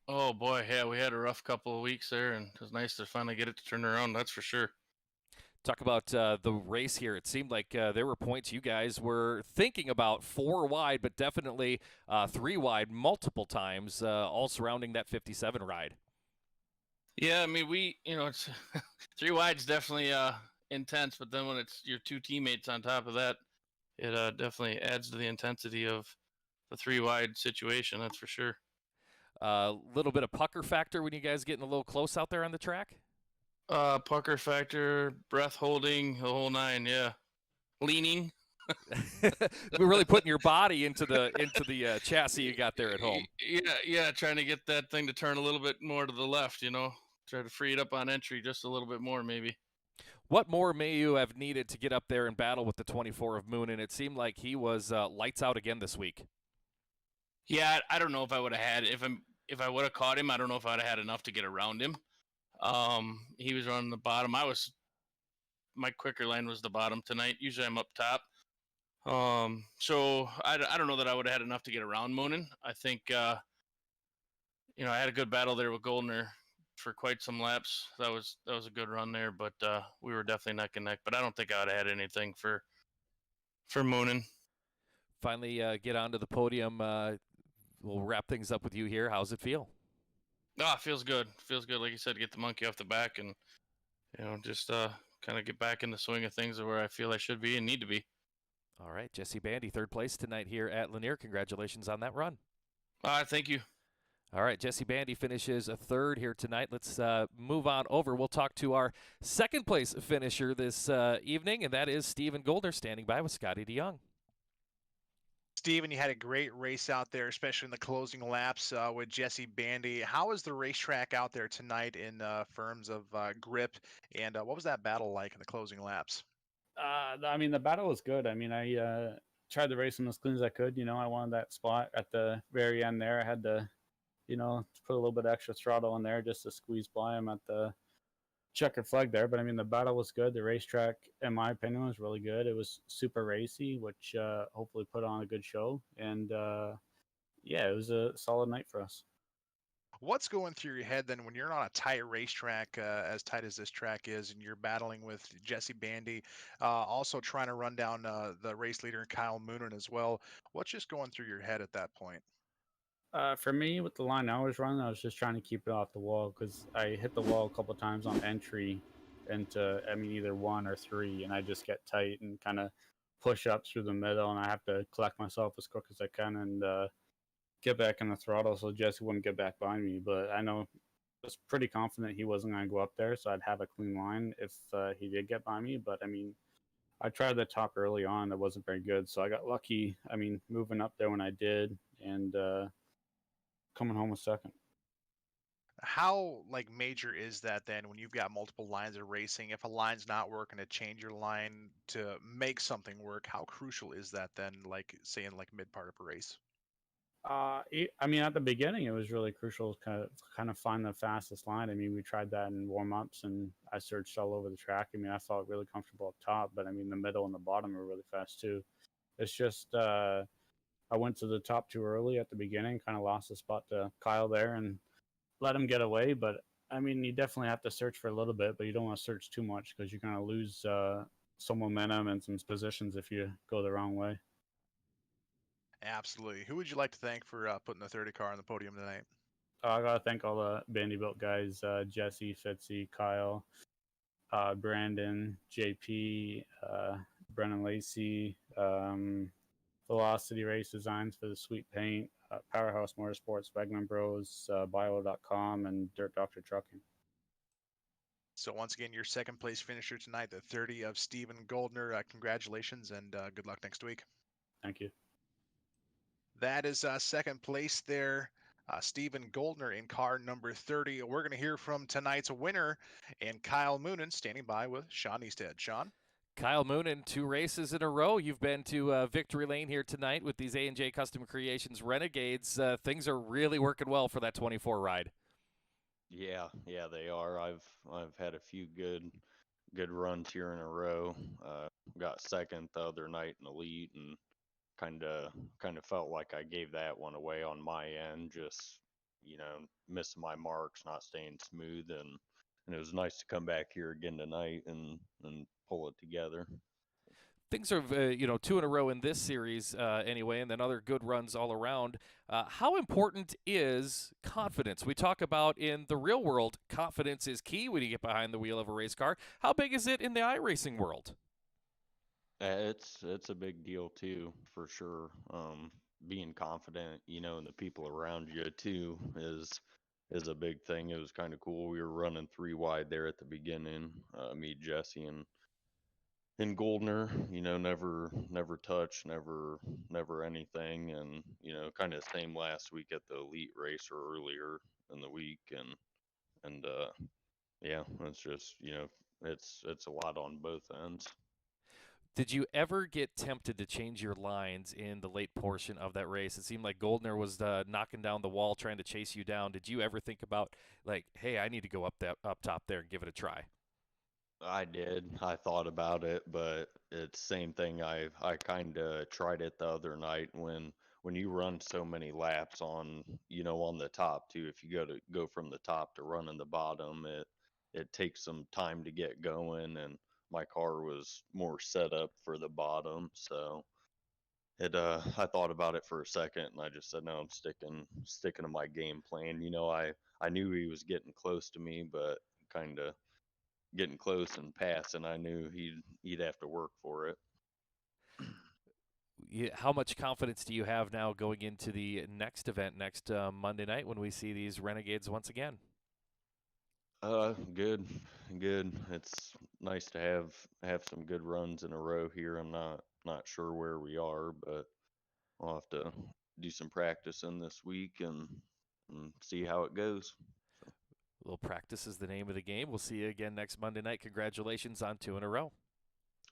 Oh boy, yeah, we had a rough couple of weeks there, and it was nice to finally get it to turn around. That's for sure. Talk about the race here. It seemed like there were points you guys were thinking about 4 wide, but definitely 3 wide multiple times, all surrounding that 57 ride. Yeah, I mean, it's 3 wide's definitely intense, but then when it's your 2 teammates on top of that, it definitely adds to the intensity of the 3 wide situation. That's for sure. A little bit of pucker factor when you guys getting a little close out there on the track. Pucker factor, breath holding, the whole 9, yeah. Leaning. We're really putting your body into the chassis you got there at home. Yeah, trying to get that thing to turn a little bit more to the left, Try to free it up on entry just a little bit more, maybe. What more may you have needed to get up there and battle with the 24 of Moon? And it seemed like he was lights out again this week. Yeah, I don't know if I would have had if I would have caught him. I don't know if I'd have had enough to get around him. He was running the bottom. My quicker line was the bottom tonight. Usually I'm up top. So I don't know that I would have had enough to get around Moonin. I think, I had a good battle there with Goldner for quite some laps. That was a good run there, but we were definitely neck and neck. But I don't think I would have had anything for Moonin. Finally, get onto the podium. We'll wrap things up with you here. How's it feel? It feels good. Feels good, like you said, get the monkey off the back and, just kind of get back in the swing of things where I feel I should be and need to be. All right, Jesse Bandy, third place tonight here at Lanier. Congratulations on that run. Thank you. All right, Jesse Bandy finishes a third here tonight. Let's move on over. We'll talk to our second place finisher this evening, and that is Steven Goldner, standing by with Scotty DeYoung. Steven, you had a great race out there, especially in the closing laps with Jesse Bandy. How was the racetrack out there tonight in terms of grip, and what was that battle like in the closing laps? The battle was good. I tried to race them as clean as I could. I wanted that spot at the very end there. I had to, put a little bit extra throttle in there just to squeeze by him at the checkered flag there. But the battle was good. The racetrack, in my opinion, was really good. It was super racy, which hopefully put on a good show. And it was a solid night for us. What's going through your head then when you're on a tight racetrack, as tight as this track is, and you're battling with Jesse Bandy, also trying to run down the race leader Kyle Moonin as well? What's just going through your head at that point? For me, with the line I was running, I was just trying to keep it off the wall because I hit the wall a couple of times on entry into, either 1 or 3, and I just get tight and kind of push up through the middle, and I have to collect myself as quick as I can and get back in the throttle so Jesse wouldn't get back by me. But I know I was pretty confident he wasn't going to go up there, so I'd have a clean line if he did get by me. But I tried the top early on. That wasn't very good, so I got lucky. Moving up there when I did, and coming home a second. How major is that then when you've got multiple lines of racing? If a line's not working, to change your line to make something work, how crucial is that then, say in mid part of a race? I mean, at the beginning, it was really crucial to kind of find the fastest line. I mean, we tried that in warm ups, and I searched all over the track. I mean, I felt really comfortable up top, but I mean, the middle and the bottom were really fast too. It's just I went to the top too early at the beginning, kind of lost the spot to Kyle there, and let him get away. But I mean, you definitely have to search for a little bit, but you don't want to search too much because you're going to lose some momentum and some positions if you go the wrong way. Absolutely. Who would you like to thank for putting the 30 car on the podium tonight? I gotta thank all the Vanderbilt guys: Jesse, Fitzy, Kyle, Brandon, JP, Brennan Lacey, Velocity Race Designs for the sweet paint, Powerhouse Motorsports, Wegman Bros, Bio.com, and Dirt Doctor Trucking. So once again, your second place finisher tonight, the 30 of Stephen Goldner. Congratulations and good luck next week. Thank you. That is second place there. Stephen Goldner in car number 30. We're going to hear from tonight's winner and Kyle Moonen standing by with Sean Easthead. Sean? Kyle Moonen, 2 races in a row. You've been to victory lane here tonight with these A&J Custom Creations Renegades. Things are really working well for that 24 ride. Yeah, they are. I've had a few good runs here in a row. Got second the other night in Elite, and kind of felt like I gave that one away on my end, just missing my marks, not staying smooth, and it was nice to come back here again tonight and pull it together. Things are 2 in a row in this series anyway, and then other good runs all around. How important is confidence? We talk about in the real world, confidence is key when you get behind the wheel of a race car. How big is it in the iRacing world? It's a big deal too, for sure. Being confident, and the people around you too is a big thing. It was kind of cool. We were running 3 wide there at the beginning. Me, Jesse, and Goldner, never touch, never anything, and kind of same last week at the Elite race or earlier in the week, and yeah, it's just it's a lot on both ends. Did you ever get tempted to change your lines in the late portion of that race? It seemed like Goldner was knocking down the wall, trying to chase you down. Did you ever think about, like, hey, I need to go up top there and give it a try? I did. I thought about it, but it's same thing. I kind of tried it the other night when you run so many laps on on the top too. If you go from the top to running the bottom, it takes some time to get going, and my car was more set up for the bottom, so I thought about it for a second, and I just said no. I'm sticking to my game plan. I knew he was getting close to me, but kind of getting close and passing, I knew he'd have to work for it. How much confidence do you have now going into the next event next Monday night when we see these Renegades once again? Good. It's nice to have some good runs in a row here. I'm not sure where we are, but I'll have to do some practicing this week and see how it goes. A little practice is the name of the game. We'll see you again next Monday night. Congratulations on 2 in a row.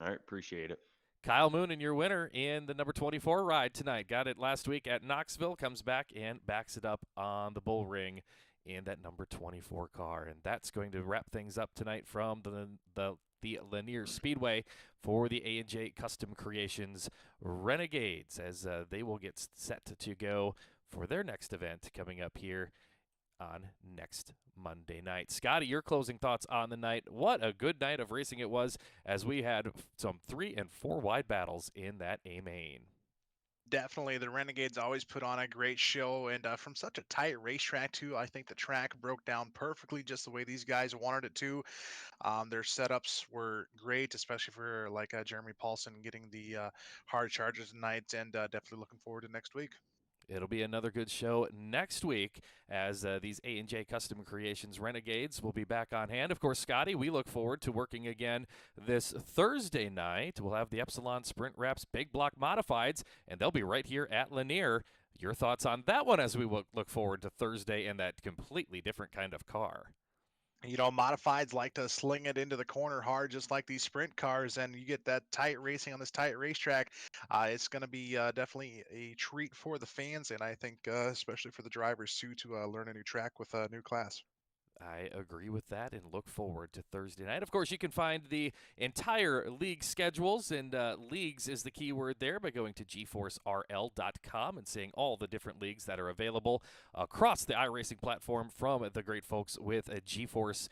All right, appreciate it. Kyle Moonen, your winner in the number 24 ride tonight. Got it last week at Knoxville, comes back and backs it up on the bull ring in that number 24 car. And that's going to wrap things up tonight from the Lanier Speedway for the A&J Custom Creations Renegades, as they will get set to go for their next event coming up here on next Monday night. Scotty, your closing thoughts on the night. What a good night of racing it was, as we had some 3 and 4 wide battles in that A main. Definitely, the Renegades always put on a great show, and from such a tight racetrack too. I think the track broke down perfectly, just the way these guys wanted it to. Their setups were great, especially for like Jeremy Paulson getting the hard charges tonight, and definitely looking forward to next week. It'll be another good show next week, as these A&J Custom Creations Renegades will be back on hand. Of course, Scotty, we look forward to working again this Thursday night. We'll have the Epsilon Sprint Wraps Big Block Modifieds, and they'll be right here at Lanier. Your thoughts on that one as we look forward to Thursday and that completely different kind of car? Modifieds like to sling it into the corner hard, just like these sprint cars, and you get that tight racing on this tight racetrack. It's going to be definitely a treat for the fans, and I think especially for the drivers too, to learn a new track with a new class. I agree with that and look forward to Thursday night. Of course, you can find the entire league schedules, and leagues is the keyword there, by going to GForceRL.com and seeing all the different leagues that are available across the iRacing platform from the great folks with GeForce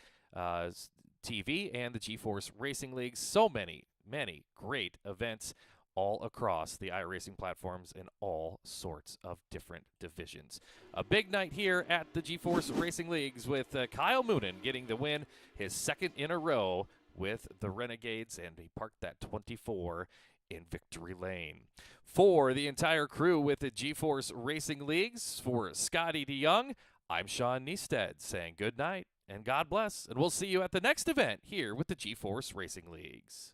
TV and the GeForce Racing League. So many great events all across the iRacing platforms in all sorts of different divisions. A big night here at the GeForce Racing Leagues with Kyle Moonen getting the win, his second in a row with the Renegades, and he parked that 24 in victory lane. For the entire crew with the GeForce Racing Leagues, for Scotty DeYoung, I'm Sean Niestead saying good night and God bless, and we'll see you at the next event here with the GeForce Racing Leagues.